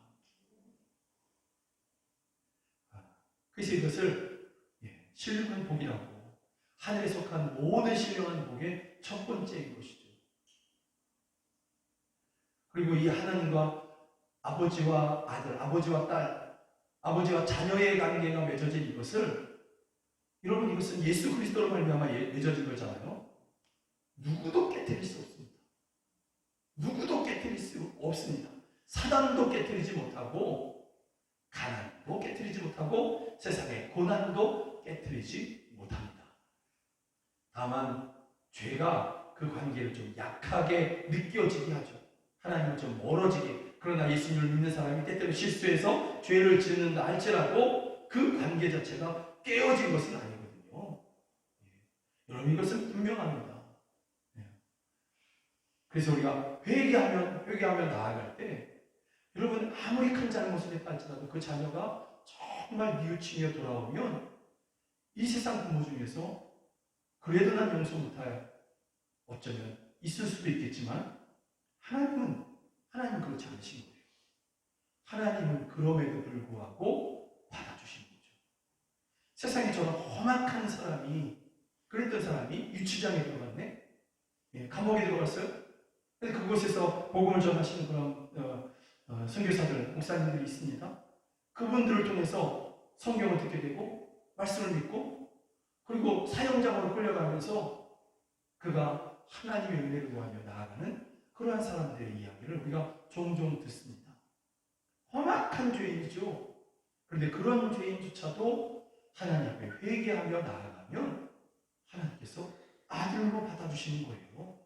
그래서 이것을 신령한 복이라고, 하늘에 속한 모든 신령한 복의 첫 번째인 것이죠. 그리고 이 하나님과 아버지와 아들, 아버지와 딸, 아버지와 자녀의 관계가 맺어진 이것을, 여러분, 이것은 예수 그리스도로 말미암아 맺어진 거잖아요. 누구도 깨뜨릴 수 없습니다. 누구도 깨뜨릴 수 없습니다. 사단도 깨뜨리지 못하고, 가난도 깨뜨리지 못하고, 세상의 고난도 깨뜨리지 못합니다. 다만 죄가 그 관계를 좀 약하게 느껴지게 하죠. 하나님과 좀 멀어지게. 그러나 예수님을 믿는 사람이 때때로 실수해서 죄를 짓는다 할지라도 그 관계 자체가 깨어진 것은 아니거든요. 여러분, 이것은 분명합니다. 그래서 우리가 회개하며 나아갈 때, 여러분, 아무리 큰 잘못을 했다 할지라도 그 자녀가 정말 뉘우치며 돌아오면 이 세상 부모 중에서 그래도 난 용서 못할, 어쩌면 있을 수도 있겠지만 하나님은 그렇지 않으신 거예요. 하나님은 그럼에도 불구하고 받아주신 거죠. 세상에 저런 험악한 사람이, 그랬던 사람이 유치장에 들어갔네? 예, 감옥에 들어갔어요? 근데 그곳에서 복음을 전하시는 그런 선교사들, 목사님들이 있습니다. 그분들을 통해서 성경을 듣게 되고 말씀을 믿고 그리고 사형장으로 끌려가면서 그가 하나님의 은혜를 구하며 나아가는 그러한 사람들의 이야기를 우리가 종종 듣습니다. 험악한 죄인이죠. 그런데 그런 죄인조차도 하나님 앞에 회개하며 나아가면 하나님께서 아들로 받아주시는 거예요.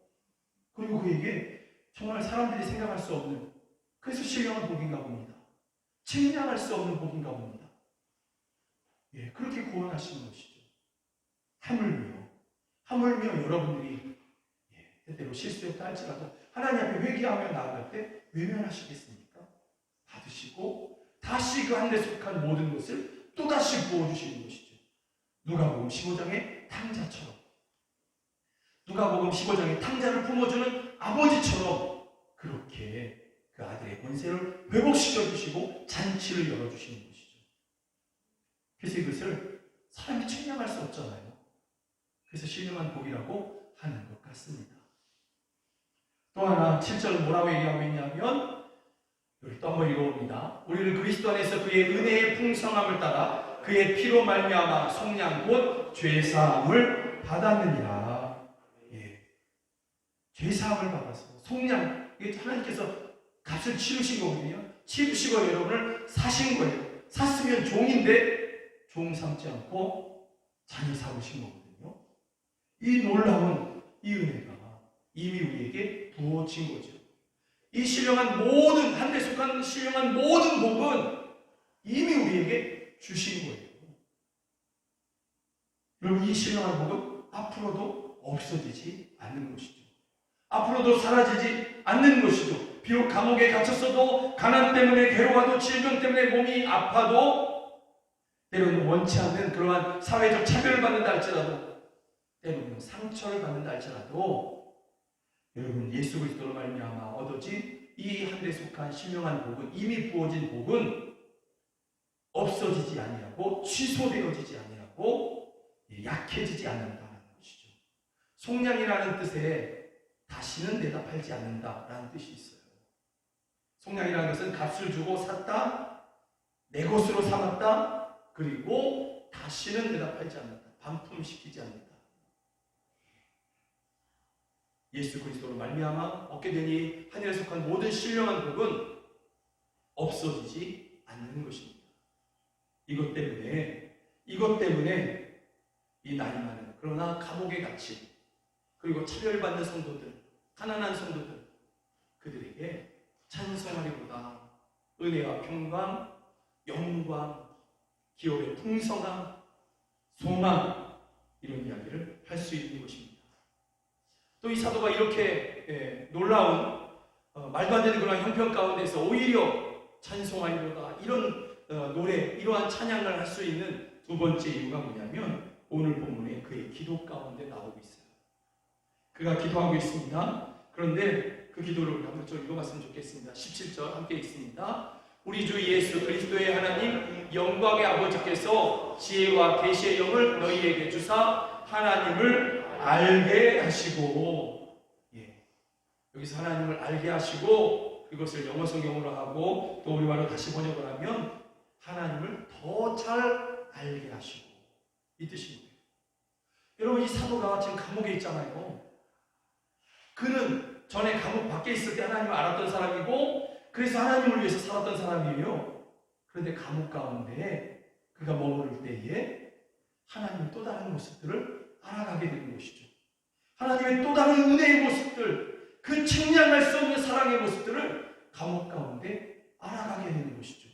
그리고 그에게 정말 사람들이 생각할 수 없는, 그래서 신령한 복인가 봅니다. 측량할 수 없는 복인가 봅니다. 예, 그렇게 구원하시는 것이죠. 하물며 여러분들이 때때로 실수했다 할지라도 하나님 앞에 회개하며 나아갈 때 외면하시겠습니까? 받으시고 다시 그 한데 속한 모든 것을 또다시 부어주시는 것이죠. 누가복음 15장의 탕자처럼, 누가복음 15장의 탕자를 품어주는 아버지처럼 그렇게 그 아들의 권세를 회복시켜주시고 잔치를 열어주시는 것이죠. 그래서 이것을 사람이 측량할 수 없잖아요. 그래서 신령한 복이라고 하는 것 같습니다. 또 하나 7절은 뭐라고 얘기하고 있냐면 여기 또 한번 읽어봅니다. 우리를 그리스도 안에서 그의 은혜의 풍성함을 따라 그의 피로 말미암아 속량 곧 죄사함을 받았느니라. 예, 죄사함을 받아서 속량, 이게 하나님께서 값을 치르신 거거든요. 치르시고 여러분을 사신 거예요. 샀으면 종인데 종 삼지 않고 자녀 삼으신 거거든요. 이 놀라운 이 은혜가 이미 우리에게 부어진 거죠. 이 신령한 모든, 한데 속한 신령한 모든 복은 이미 우리에게 주신 거예요. 여러분, 이 신령한 복은 앞으로도 없어지지 않는 것이죠. 앞으로도 사라지지 않는 것이죠. 비록 감옥에 갇혔어도, 가난 때문에 괴로워도, 질병 때문에 몸이 아파도, 때로는 원치 않는 그러한 사회적 차별을 받는다 할지라도, 때로는 상처를 받는다 할지라도 여러분, 예수 그리스도로 말미암아 얻어진 이 한데 속한 신령한 복은, 이미 부어진 복은 없어지지 아니하고 취소되어지지 아니하고 약해지지 않는다는 것이죠. 속량이라는 뜻에 다시는 대답하지 않는다라는 뜻이 있어요. 속량이라는 것은 값을 주고 샀다, 내 것으로 삼았다, 그리고 다시는 대답하지 않는다, 반품시키지 않는다. 예수 그리스도로 말미암아 얻게 되니 하늘에 속한 모든 신령한 복은 없어지지 않는 것입니다. 이것 때문에 이 나이 많은, 그러나 감옥에 갇힌, 그리고 차별받는 성도들, 가난한 성도들, 그들에게 찬송하리보다 은혜와 평강, 영광, 기업의 풍성함, 소망, 이런 이야기를 할 수 있는 것입니다. 또 이 사도가 이렇게 놀라운 말도 안 되는 그런 형편 가운데서 오히려 찬송하리로다 이런 노래, 이러한 찬양을 할 수 있는 두 번째 이유가 뭐냐면 오늘 본문에 그의 기도 가운데 나오고 있어요. 그가 기도하고 있습니다. 그런데 그 기도를 한번 좀 읽어봤으면 좋겠습니다. 17절 함께 읽습니다. 우리 주 예수 그리스도의 하나님 영광의 아버지께서 지혜와 계시의 영을 너희에게 주사 하나님을 알게 하시고, 여기서 하나님을 알게 하시고, 이것을 영어 성경으로 하고 또 우리말로 다시 번역을 하면 하나님을 더 잘 알게 하시고, 이 뜻입니다. 여러분, 이 사도가 지금 감옥에 있잖아요. 그는 전에 감옥 밖에 있을 때 하나님을 알았던 사람이고 그래서 하나님을 위해서 살았던 사람이에요. 그런데 감옥 가운데 그가 머무를 때에 하나님의 또 다른 모습들을 알아가게 되는 것이죠. 하나님의 또 다른 은혜의 모습들, 그 측량할 수 없는 사랑의 모습들을 감옥 가운데 알아가게 되는 것이죠.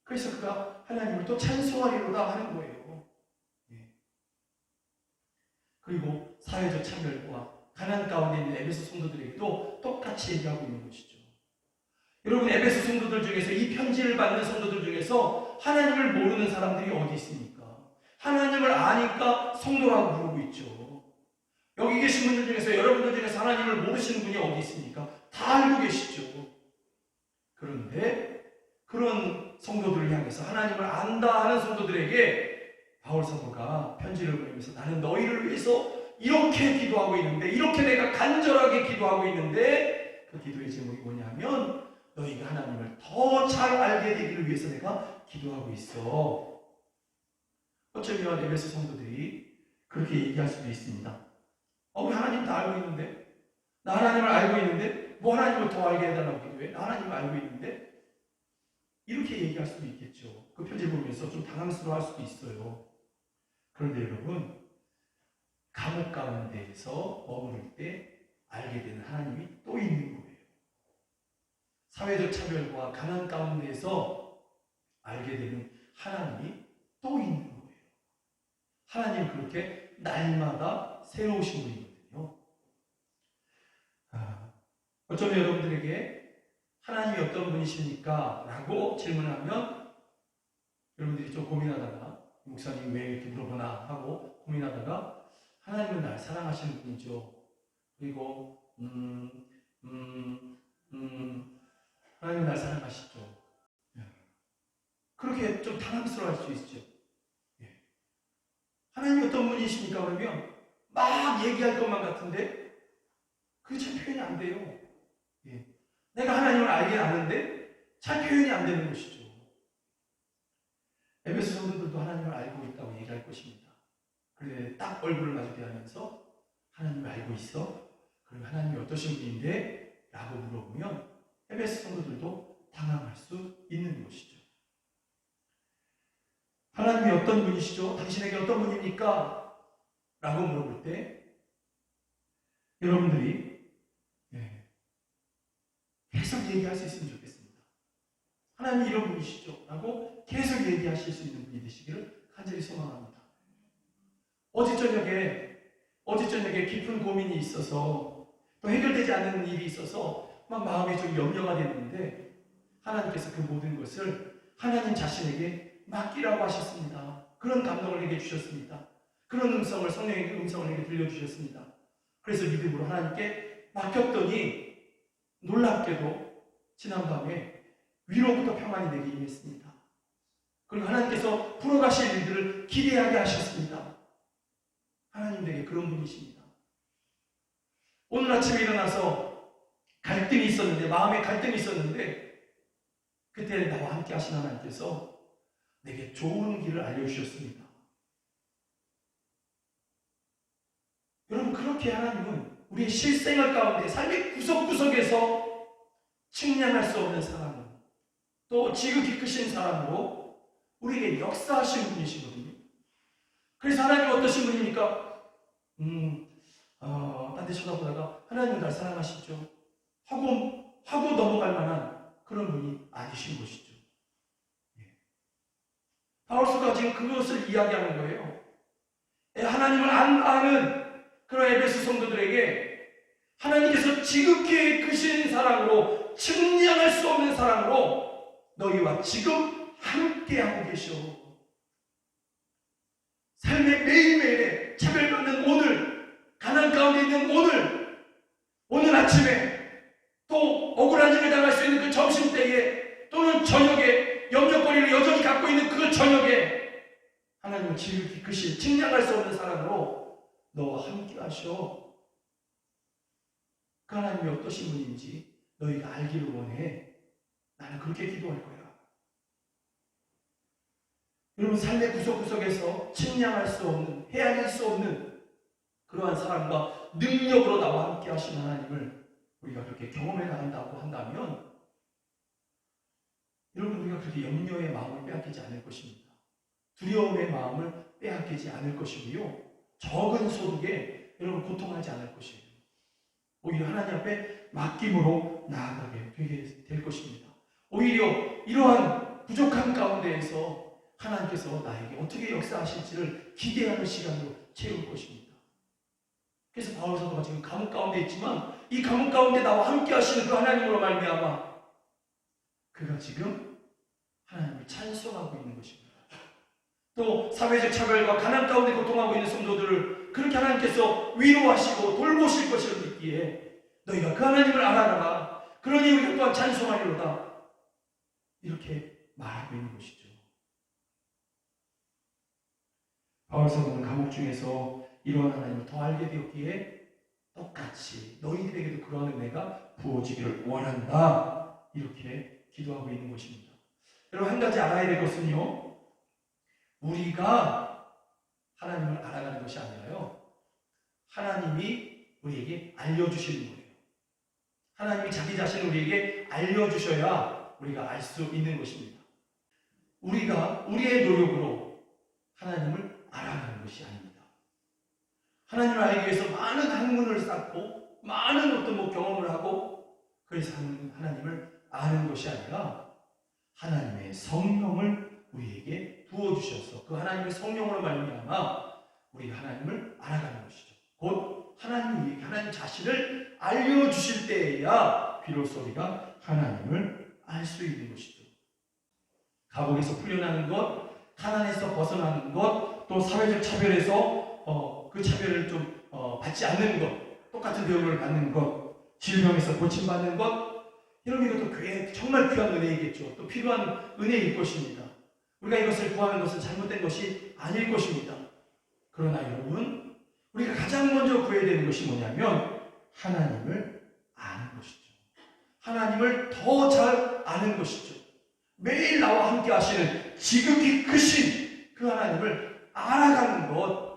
그래서 그가 하나님을 또 찬송하리로다 하는 거예요. 그리고 사회적 차별과 가난 가운데 있는 에베소 성도들에게도 똑같이 얘기하고 있는 것이죠. 여러분, 에베소 성도들 중에서, 이 편지를 받는 성도들 중에서 하나님을 모르는 사람들이 어디 있습니까? 하나님을 아니까 성도라고 부르고 있죠. 여기 계신 분들 중에서, 여러분들 중에서 하나님을 모르시는 분이 어디 있습니까? 다 알고 계시죠. 그런데 그런 성도들을 향해서 하나님을 안다 하는 성도들에게 바울 사도가 편지를 보내면서 나는 너희를 위해서 이렇게 기도하고 있는데, 이렇게 내가 간절하게 기도하고 있는데, 그 기도의 제목이 뭐냐면 너희가 하나님을 더 잘 알게 되기를 위해서 내가 기도하고 있어. 어쩌면 에베소 성도들이 그렇게 얘기할 수도 있습니다. 우리 하나님 다 알고 있는데, 나 하나님을 알고 있는데 뭐 하나님을 더 알게 해달라고 기도해? 나 하나님을 알고 있는데, 이렇게 얘기할 수도 있겠죠. 그 편지 보면서 좀 당황스러워할 수도 있어요. 그런데 여러분, 감옥 가운데에서 머무를 때 알게 되는 하나님이 또 있는 거예요. 사회적 차별과 가난 가운데에서 알게 되는 하나님이 또 있는 거예요. 하나님 그렇게 날마다 새로우신 분이거든요. 어쩌면 여러분들에게 하나님이 어떤 분이십니까? 라고 질문하면 여러분들이 좀 고민하다가 목사님 왜 이렇게 물어보나 하고 고민하다가 하나님은 날 사랑하시는 분이죠. 그리고 하나님 날 사랑하시죠. 그렇게 좀 당황스러워할 수 있죠. 하나님이 어떤 분이십니까? 그러면 막 얘기할 것만 같은데 그게 잘 표현이 안 돼요. 내가 하나님을 알긴 아는데 잘 표현이 안 되는 것이죠. 에베소 성도들도 하나님을 알고 있다고 얘기할 것입니다. 그런데 딱 얼굴을 마주대하면서 하나님을 알고 있어? 그럼 하나님이 어떠신 분인데? 라고 물어보면 에베소 성도들도 당황할 수 있는 것이죠. 하나님이 어떤 분이시죠? 당신에게 어떤 분입니까? 라고 물어볼 때 여러분들이 계속 얘기할 수 있으면 좋겠습니다. 하나님이 이런 분이시죠? 라고 계속 얘기하실 수 있는 분이 되시기를 간절히 소망합니다. 어제 저녁에 깊은 고민이 있어서 또 해결되지 않는 일이 있어서 막 마음이 좀 염려가 됐는데 하나님께서 그 모든 것을 하나님 자신에게 맡기라고 하셨습니다. 그런 감동을 내게 주셨습니다. 그런 음성을, 성령의 음성을 내게 들려주셨습니다. 그래서 믿음으로 하나님께 맡겼더니 놀랍게도 지난밤에 위로부터 평안이 내게 임했습니다. 그리고 하나님께서 풀어가실 일들을 기대하게 하셨습니다. 하나님 내게 그런 분이십니다. 오늘 아침에 일어나서 갈등이 있었는데, 마음에 갈등이 있었는데 그때 나와 함께 하신 하나님께서 내게 좋은 길을 알려주셨습니다. 여러분, 그렇게 하나님은 우리의 실생활 가운데 삶의 구석구석에서 측량할 수 없는 사랑으로, 또 지극히 크신 사랑으로 우리에게 역사하신 분이시거든요. 그래서 하나님은 어떠신 분입니까? 딴 데 쳐다보다가 하나님은 날 사랑하시죠? 하고 넘어갈 만한 그런 분이 아니신 것이죠. 바울서가 지금 그것을 이야기하는 거예요. 하나님을 아는 그런 에베소 성도들에게 하나님께서 지극히 크신 사랑으로, 측량할 수 없는 사랑으로 너희와 지금 함께하고 계셔. 삶의 매일매일에 차별받는 오늘, 가난 가운데 있는 오늘 아침에, 또 억울한 일을 당할 수 있는 그 점심때에, 또는 저녁에 염려거리를 여전히 갖고 있는 그 저녁에 하나님은 지극히 크신, 측량할 수 없는 사랑으로 너와 함께 하셔. 그 하나님이 어떠신 분인지 너희가 알기를 원해. 나는 그렇게 기도할 거야. 여러분, 삶의 구석구석에서 측량할 수 없는, 헤아릴 수 없는 그러한 사랑과 능력으로 나와 함께 하신 하나님을 우리가 그렇게 경험해 나간다고 한다면 여러분, 우리가 그렇게 염려의 마음을 빼앗기지 않을 것입니다. 두려움의 마음을 빼앗기지 않을 것이고요. 적은 소득에 여러분 고통하지 않을 것이에요. 오히려 하나님 앞에 맡김으로 나아가게 되게 될 것입니다. 오히려 이러한 부족한 가운데에서 하나님께서 나에게 어떻게 역사하실지를 기대하는 시간으로 채울 것입니다. 그래서 바울 사도가 지금 감옥 가운데 있지만 이 감옥 가운데 나와 함께 하시는 그 하나님으로 말미암아 그가 지금 하나님을 찬송하고 있는 것입니다. 또 사회적 차별과 가난 가운데 고통하고 있는 성도들을 그렇게 하나님께서 위로하시고 돌보실 것을 믿기에 너희가 그 하나님을 알아라. 그러니 우리가 또한 찬송하리로다. 이렇게 말하고 있는 것이죠. 바울 사도는 감옥 중에서 이러한 하나님을 더 알게 되었기에 똑같이 너희들에게도 그러한 은혜가 부어지기를 원한다. 이렇게 기도하고 있는 것입니다. 여러분, 한 가지 알아야 될 것은요, 우리가 하나님을 알아가는 것이 아니라요, 하나님이 우리에게 알려주시는 거예요. 하나님이 자기 자신을 우리에게 알려주셔야 우리가 알 수 있는 것입니다. 우리가 우리의 노력으로 하나님을 알아가는 것이 아닙니다. 하나님을 알기 위해서 많은 학문을 쌓고 많은 어떤 경험을 하고 그래서 하나님을 아는 것이 아니라 하나님의 성령을 우리에게 부어주셔서 그 하나님의 성령으로 말미암아 우리가 하나님을 알아가는 것이죠. 곧 하나님이 하나님 자신을 알려주실 때에야 비로소 우리가 하나님을 알 수 있는 것이죠. 감옥에서 풀려나는 것, 가난에서 벗어나는 것, 또 사회적 차별에서 그 차별을 좀 받지 않는 것, 똑같은 대우를 받는 것, 질병에서 고침받는 것, 여러분 이것도 정말 귀한 은혜이겠죠. 또 필요한 은혜일 것입니다. 우리가 이것을 구하는 것은 잘못된 것이 아닐 것입니다. 그러나 여러분, 우리가 가장 먼저 구해야 되는 것이 뭐냐면 하나님을 아는 것이죠. 하나님을 더 잘 아는 것이죠. 매일 나와 함께 하시는 지극히 크신 그 하나님을 알아가는 것,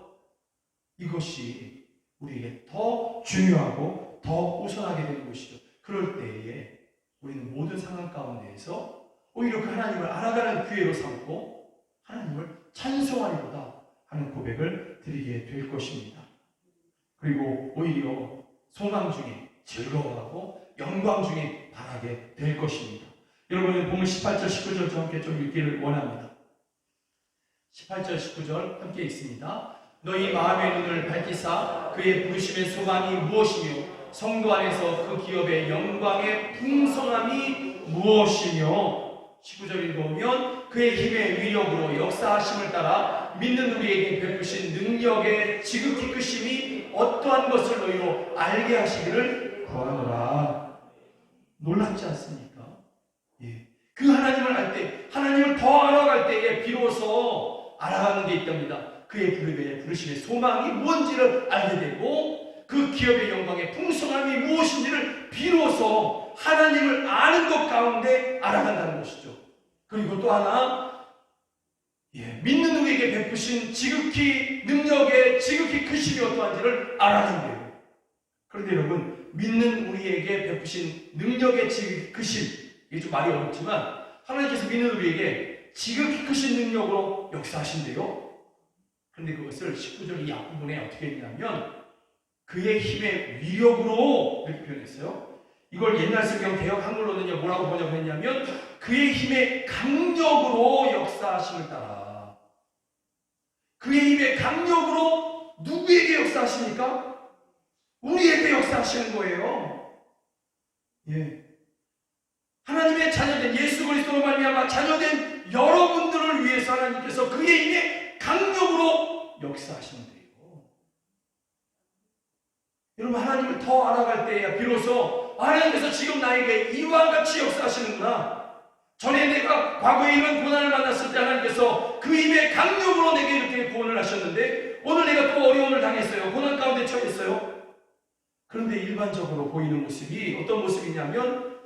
이것이 우리에게 더 중요하고 더 우선하게 되는 것이죠. 그럴 때에 우리는 모든 상황 가운데에서 오히려 그 하나님을 알아가는 기회로 삼고 하나님을 찬송하리로다 하는 고백을 드리게 될 것입니다. 그리고 오히려 소망 중에 즐거워하고 영광 중에 바라게 될 것입니다. 여러분은 본문 18절, 19절 함께 좀 읽기를 원합니다. 18절, 19절 함께 읽습니다. 너희 마음의 눈을 밝히사 그의 부르심의 소망이 무엇이며 성도 안에서 그 기업의 영광의 풍성함이 무엇이며 19절 읽어보면 그의 힘의 위력으로 역사하심을 따라 믿는 우리에게 베푸신 능력의 지극히 크심이 어떠한 것을 너희로 알게 하시기를 구하노라. 놀랍지 않습니까? 예. 그 하나님을 알 때, 하나님을 더 알아갈 때에 비로소 알아가는 게 있답니다. 그의 부르심의 소망이 뭔지를 알게 되고 그 기업의 영광의 풍성함이 무엇인지를 비로소 하나님을 아는 것 가운데 알아간다는 것이죠. 그리고 또 하나, 믿는 우리에게 베푸신 지극히 능력의 지극히 크심이 어떠한지를 알아간대요. 그런데 여러분, 믿는 우리에게 베푸신 능력의 지극히 크심, 이게 좀 말이 어렵지만 하나님께서 믿는 우리에게 지극히 크신 능력으로 역사하신대요. 그런데 그것을 19절 이 앞부분에 어떻게 했냐면 그의 힘의 위력으로 이렇게 표현했어요. 이걸 옛날 성경 개역 한글로는요 뭐라고 번역했냐면 그의 힘의 강력으로 역사하심을 따라. 그의 힘의 강력으로 누구에게 역사하십니까? 우리에게 역사하시는 거예요. 하나님의 자녀된 예수 그리스도로 말미암아 자녀된 여러분들을 위해서 하나님께서 그의 힘의 강력으로 역사하시는 거예요. 여러분, 하나님을 더 알아갈 때야 비로소 하나님께서 지금 나에게 이와 같이 역사하시는구나. 전에 내가 과거에 이런 고난을 만났을 때 하나님께서 그 힘의 강력으로 내게 이렇게 구원을 하셨는데 오늘 내가 또 어려움을 당했어요. 고난 가운데 처했어요. 그런데 일반적으로 보이는 모습이 어떤 모습이냐면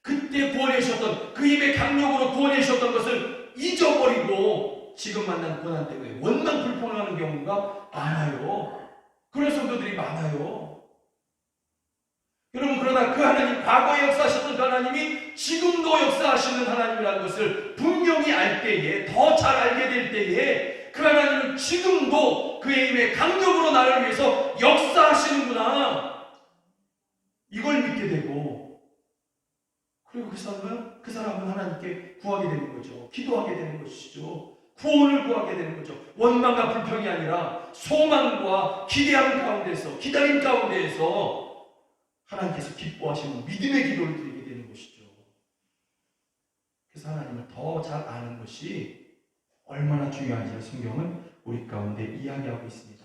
그때 구원해 주셨던 그 힘의 강력으로 구원해 주셨던 것을 잊어버리고 지금 만난 고난 때문에 원망 불평하는 경우가 많아요. 그런 성도들이 많아요. 여러분, 그러나 그 하나님, 과거에 역사하셨던 그 하나님이 지금도 역사하시는 하나님이라는 것을 분명히 알 때에, 더 잘 알게 될 때에 그 하나님은 지금도 그의 힘의 강력으로 나를 위해서 역사하시는구나, 이걸 믿게 되고, 그리고 그 사람은 하나님께 구하게 되는 거죠. 기도하게 되는 것이죠. 구원을 구하게 되는 거죠. 원망과 불평이 아니라 소망과 기대함 가운데서, 기다림 가운데에서 하나님께서 기뻐하시는 믿음의 기도를 드리게 되는 것이죠. 그래서 하나님을 더 잘 아는 것이 얼마나 중요한지 성경은 우리 가운데 이야기하고 있습니다.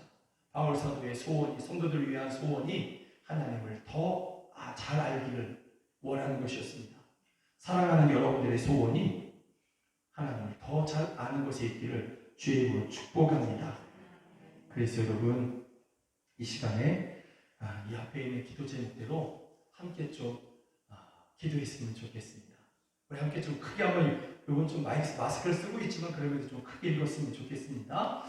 바울 사도의 소원이, 성도들을 위한 소원이 하나님을 더 잘 알기를 원하는 것이었습니다. 사랑하는 여러분들의 소원이 하나님을 더 잘 아는 것에 있기를 주의 이름으로 축복합니다. 그래서 여러분 이 시간에 이 앞에 있는 기도 제목대로 함께 좀 기도했으면 좋겠습니다. 우리 함께 좀 크게 한번, 이건 좀 마스크를 쓰고 있지만 그럼에도 좀 크게 읽었으면 좋겠습니다.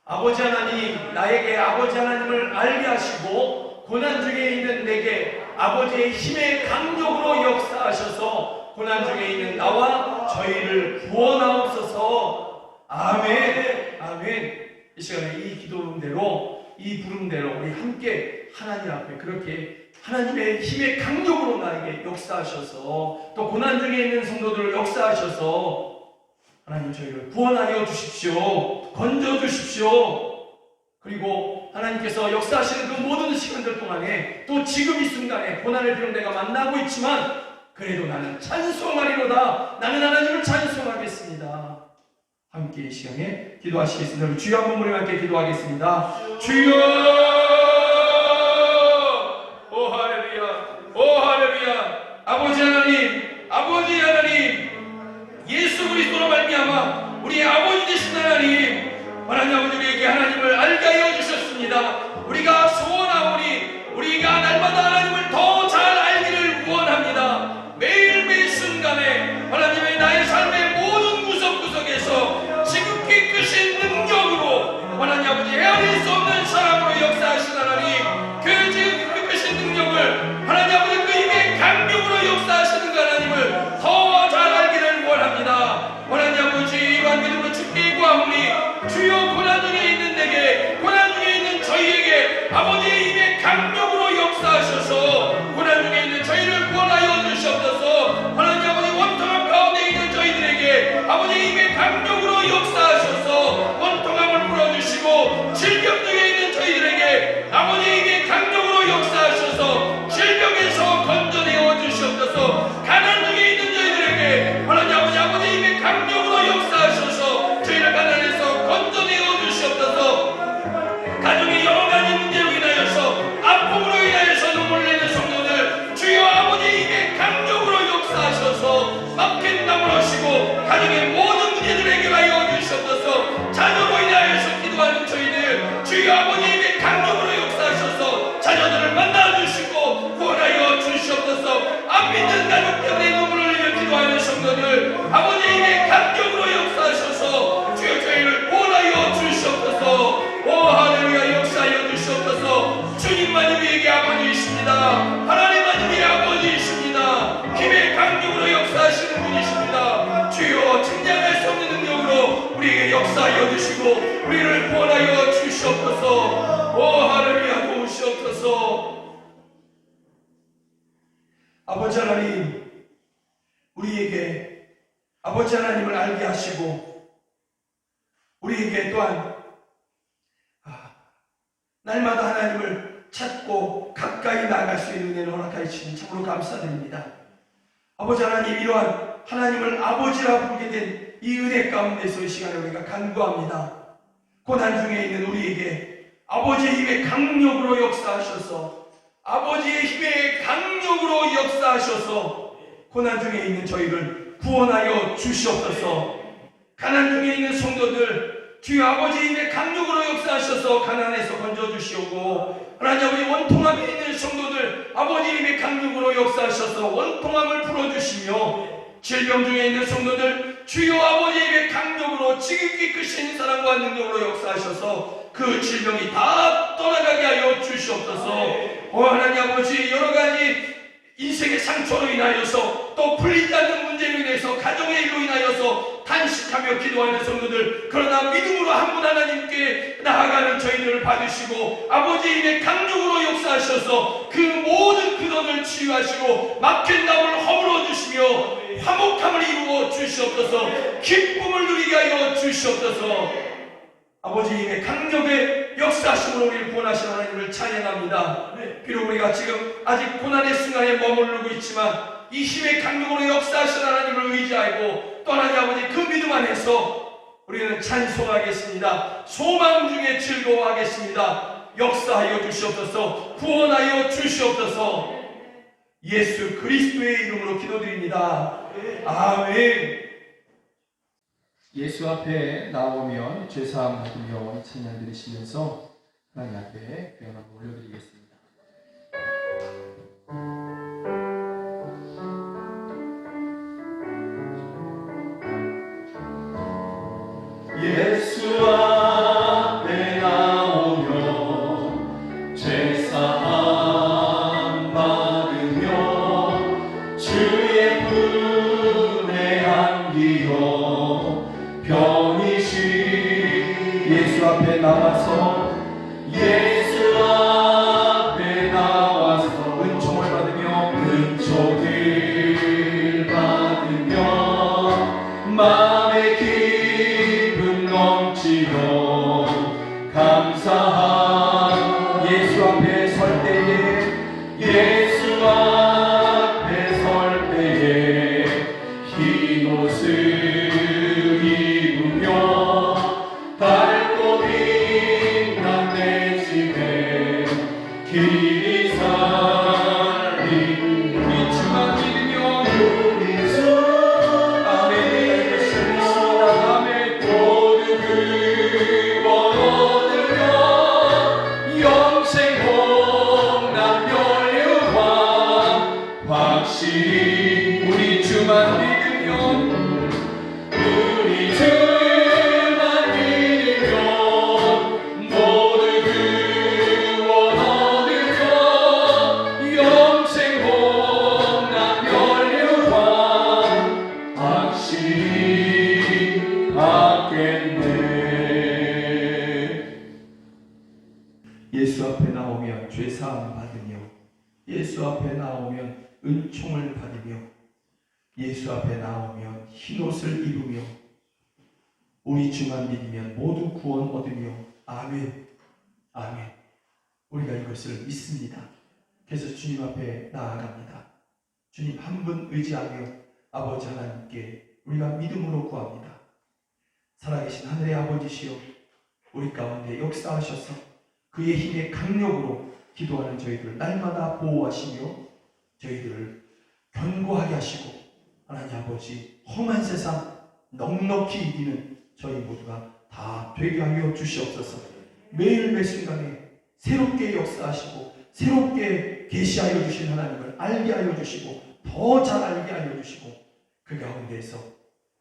아버지 하나님, 나에게 아버지 하나님을 알게 하시고 고난 중에 있는 내게 아버지의 힘의 강력으로 역사하셔서 고난 중에 있는 나와 저희를 구원하옵소서. 아멘. 아멘. 이 시간에 이 기도대로, 이 부름대로 우리 함께 하나님 앞에 그렇게 하나님의 힘의 강력으로 나에게 역사하셔서 또 고난 중에 있는 성도들을 역사하셔서 하나님 저희를 구원하여 주십시오. 건져 주십시오. 그리고 하나님께서 역사하시는 그 모든 시간들 동안에 또 지금 이 순간에 고난을 비록 내가 만나고 있지만 그래도 나는 찬송하리로다. 나는 하나님을 찬송하겠습니다. 함께 이 시간에 기도하시겠습니다. 주여 한번 우리 함께 기도하겠습니다. 주여! 오 할렐루야! 오 할렐루야! 아버지 하나님, 예수 그리스도로 말미암아 우리의 아버지 되신 하나님, 하나님 아버지 우리에게 하나님을 알게 하여 주셨습니다. 우리가 소원하오니 우리가 날마다 하나님을 더 잘 알기를 원합니다. 매일매일 순간에 하나님의 나의 삶의 모든 구석구석에서 지극히 크신 능력으로 하나님 아버지 헤아릴 수 없는 사랑으로 역사하신 하나님, 그 지극히 크신 능력을 하나님 아버지 그 힘의 강력으로 역사하시는 그 하나님을 더 잘 알기를 원합니다. 하나님 아버지 이러한 믿음으로 주께 구하오니 주여 고난 중에 있는 내게, 고난 중에 있는 저희에게 아버지의 힘의 강력으로 역사하셔서 고난 중에 있는 저희를 구원하여 주시옵소서. 하나님 아버지 원통함 가운데 있는 저희들에게 아버지의 힘의 강력으로 역사하셔서 원통함을 풀어주시고, 질병 중에 있는 저희들에게 아버지의 힘의 강력으로 역사하셔서 질병에서 건져내어 주시옵소서. 가난 중에 있는 저희들에게 하나님 아버지의 힘의 강력으로 역사하셔서 저희를 가난에서 건져내어 주시옵소서. 가정의 여러 가지 문제로 인하여서 아픔으로 인하여서 눈물을 내는 성도들 주여 아버지의 힘의 강력으로 역사하셔서 막힌 담을 하시고 가정의 모든 문제들을 해결하여 주시옵소서. 자녀로 인하여서 기도하는 저희들 주여 아버지의 힘의 강력으로 역사하셔서 자녀들을 만나주시고 구원하여 주시옵소서. 안 믿는 가족 때문에 눈물을 흘리며 기도하는 성도들 아버지의 힘의 강력으로 역사하셔서 주여 저희를 구원하여 주시옵소서. 오 할렐루야, 역사하여 주시옵소서. 주님만이 우리에게 아버지이십니다. 하나님만이 우리의 아버지이십니다. 힘의 강력으로 역사하시는 분이십니다. 주여 증량할 수 없는 능력으로 우리에게 역사하여 주시고 우리를 구원하여 주시옵소서. 오 할렐루야, 도우시옵소서. 아버지 하나님, 우리에게 아버지 하나님을 알게 하시고 우리에게 또한 날마다 하나님을 찾고 가까이 나아갈 수 있는 은혜를 허락하여 주시니 참으로 감사드립니다. 아버지 하나님, 이러한 하나님을 아버지라 부르게 된 이 은혜 가운데서 이 시간에 우리가 간구합니다. 고난 중에 있는 우리에게 아버지의 힘의 강력으로 역사하셔서 아버지의 힘의 강력으로 역사하셔서 고난 중에 있는 저희를 구원하여 주시옵소서. 가난 중에 있는 성도들 주여 아버지의 힘의 강력으로 역사하셔서 가난에서 건져주시오고, 하나님 아버지 원통함에 있는 성도들 아버지의 힘의 강력으로 역사하셔서 원통함을 풀어주시며, 질병 중에 있는 성도들 주여 아버지의 힘의 강력으로 지극히 크신 사랑과 능력으로 역사하셔서 그 질병이 다 떠나가게 하여 주시옵소서. 하나님 아버지 여러가지 인생의 상처로 인하여서 또 풀리지 않는 문제로 인해서 가정의 일로 인하여서 탄식하며 기도하는 성도들, 그러나 믿음으로 한 분 하나님께 나아가는 저희들을 받으시고 아버지의 힘의 강력으로 역사하셔서 그 모든 근원을 치유하시고 막힌 담을 허물어 주시며 화목함을 이루어 주시옵소서. 기쁨을 누리게 하여 주시옵소서. 아버지의 힘의 강력의 역사하심으로 우리를 구원하신 하나님을 찬양합니다. 비록 우리가 지금 아직 고난의 순간에 머무르고 있지만 이 힘의 강력으로 역사하신 하나님을 의지하고 또 하나님 아버지 그 믿음 안에서 우리는 찬송하겠습니다. 소망 중에 즐거워하겠습니다. 역사하여 주시옵소서. 구원하여 주시옵소서. 예수 그리스도의 이름으로 기도드립니다. 아멘. 예수 앞에 나오면 죄사함 받으며 이 찬양 드리시면서 하나님 앞에 귀한 한번 올려드리겠습니다. 예수 앞에 나오면 죄사함 받으며 주의 품에 안기어 편히시 예수 앞에 나와서 예수 앞에 나와서 은총을 받으며 마음의 기쁨 넘치며 감사한 예수 앞에 설 때에 예수 앞에 설 때에 흰 옷을 입으며 밝고 빛난 내 집에 길이 살리 우리 주만 믿으며 우리 주 아멘 아멘 모두 그원 얻으며 영생 복락 멸류관 확실히 우리 주만 믿으며 우리 주만 믿으며 모두 그원 얻으며 영생 복락 멸류관 확실히 받겠네. 예수 앞에 나오면 죄사함 받으며 예수 앞에 나오면 은총을 받으며 예수 앞에 나오면 흰옷을 입으며 우리 주만 믿으면 모두 구원 얻으며 아멘 아멘. 우리가 이것을 믿습니다. 그래서 주님 앞에 나아갑니다. 주님 한 분 의지하며 아버지 하나님께 우리가 믿음으로 구합니다. 살아계신 하늘의 아버지시여 우리 가운데 역사하셔서 그의 힘의 강력으로 기도하는 저희들을 날마다 보호하시며 저희들을 견고하게 하시고 하나님 아버지 험한 세상 넉넉히 이기는 저희 모두가 다 되게 하여 주시옵소서. 매일 매 순간에 새롭게 역사하시고 새롭게 계시하여 주신 하나님을 알게 하여 주시고 더 잘 알게 하여 주시고 그 가운데에서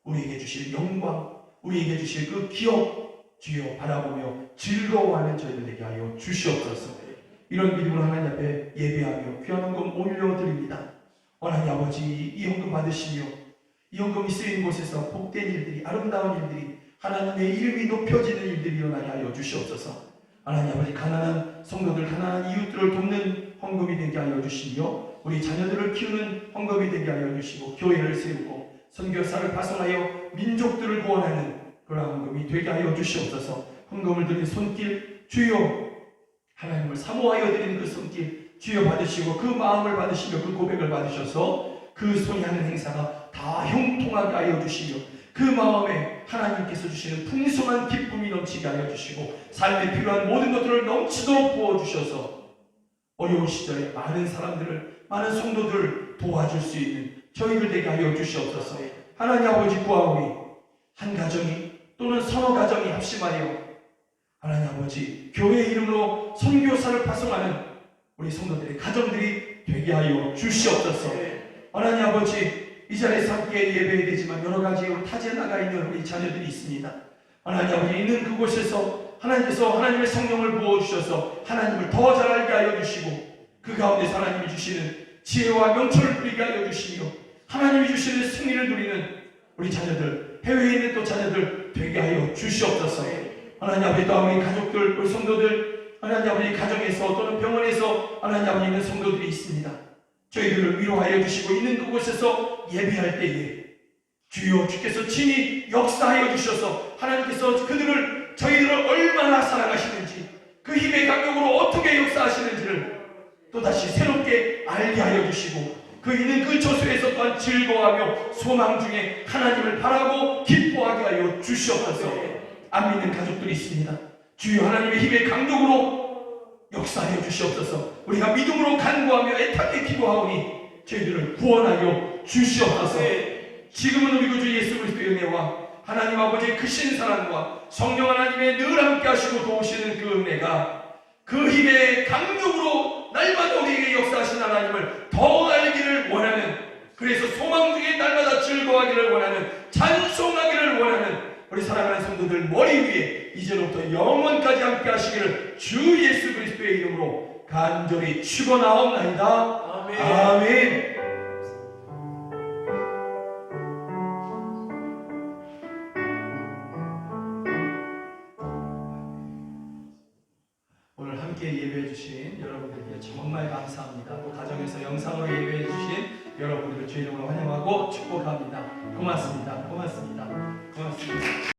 우리에게 주실 영광 우리에게 주실 그 기업 주여 바라보며 즐거워하는 저희들 되게 하여 주시옵소서. 이런 믿음으로 하나님 앞에 예배하며 귀한 헌금 올려드립니다. 하나님 아버지 이 헌금 받으시며 이 헌금이 쓰인 곳에서 복된 일들이 아름다운 일들이 하나님의 이름이 높여지는 일들이 일어나게 하여 주시옵소서. 하나님 아버지 가난한 성도들 가난한 이웃들을 돕는 헌금이 되게 하여 주시며 우리 자녀들을 키우는 헌금이 되게 하여 주시고 교회를 세우고 선교사를 파송하여 민족들을 구원하는 그러한 헌금이 되게 하여 주시옵소서. 헌금을 드린 손길 주여 하나님을 사모하여 드리는 그 손길 주여 받으시고 그 마음을 받으시며 그 고백을 받으셔서 그 손이 하는 행사가 다 형통하게 하여 주시며 그 마음에 하나님께서 주시는 풍성한 기쁨이 넘치게 하여 주시고 삶에 필요한 모든 것들을 넘치도록 부어주셔서 어려운 시절에 많은 사람들을 많은 성도들을 도와줄 수 있는 저희들 되게 하여 주시옵소서. 하나님 아버지 구하오니 한 가정이 또는 서너 가정이 합심하여 하나님 아버지 교회 이름으로 선교사를 파송하는 우리 성도들의 가정들이 되게 하여 주시옵소서. 하나님 아버지 이 자리에서 함께 예배해야 되지만 여러 가지 타지에 나가 있는 우리 자녀들이 있습니다. 하나님 아버지 있는 그곳에서 하나님께서 하나님의 성령을 부어주셔서 하나님을 더 잘 알게 하여 주시고 그 가운데서 하나님이 주시는 지혜와 명철을 누리게 하여 주시며 하나님이 주시는 승리를 누리는 우리 자녀들 해외에 있는 또 자녀들 되게 하여 주시옵소서. 하나님 아버지 또 우리 가족들 우리 성도들 하나님 아버지 가정에서 또는 병원에서 하나님 아버지 있는 성도들이 있습니다. 저희들을 위로하여 주시고 있는 그곳에서 예배할 때에 주여 주께서 친히 역사하여 주셔서 하나님께서 그들을 저희들을 얼마나 사랑하시는지 그 힘의 강력으로 어떻게 역사하시는지를 또다시 새롭게 알게 하여 주시고 그 있는 그 저수에서 또한 즐거워하며 소망 중에 하나님을 바라고 기뻐하게 하여 주시옵소서. 안 믿는 가족들이 있습니다. 주여 하나님의 힘의 강력으로 역사하여 주시옵소서. 우리가 믿음으로 간구하며 애타게 기도하오니 저희들을 구원하여 주시옵소서. 지금은 우리 구주 예수 그리스도의 은혜와 하나님 아버지의 크신 사랑과 성령 하나님의 늘 함께 하시고 도우시는 그 은혜가 그 힘의 강력으로 날마다 우리에게 역사하신 하나님을 더 알기를 원하는, 그래서 소망 중에 날마다 즐거워하기를 원하는, 찬송하기를 원하는 우리 사랑하는 성도들 머리 위에 이제부터 영원까지 함께 하시기를 주 예수 그리스도의 이름으로 간절히 축원하옵나이다. 아멘. 아멘. 오늘 함께 예배해 주신 여러분들께 정말 감사합니다. 또 가정에서 영상으로 예배해 주신 여러분들을 주의 이름으로 환영하고 축복합니다. 고맙습니다. 고맙습니다. 고맙습니다.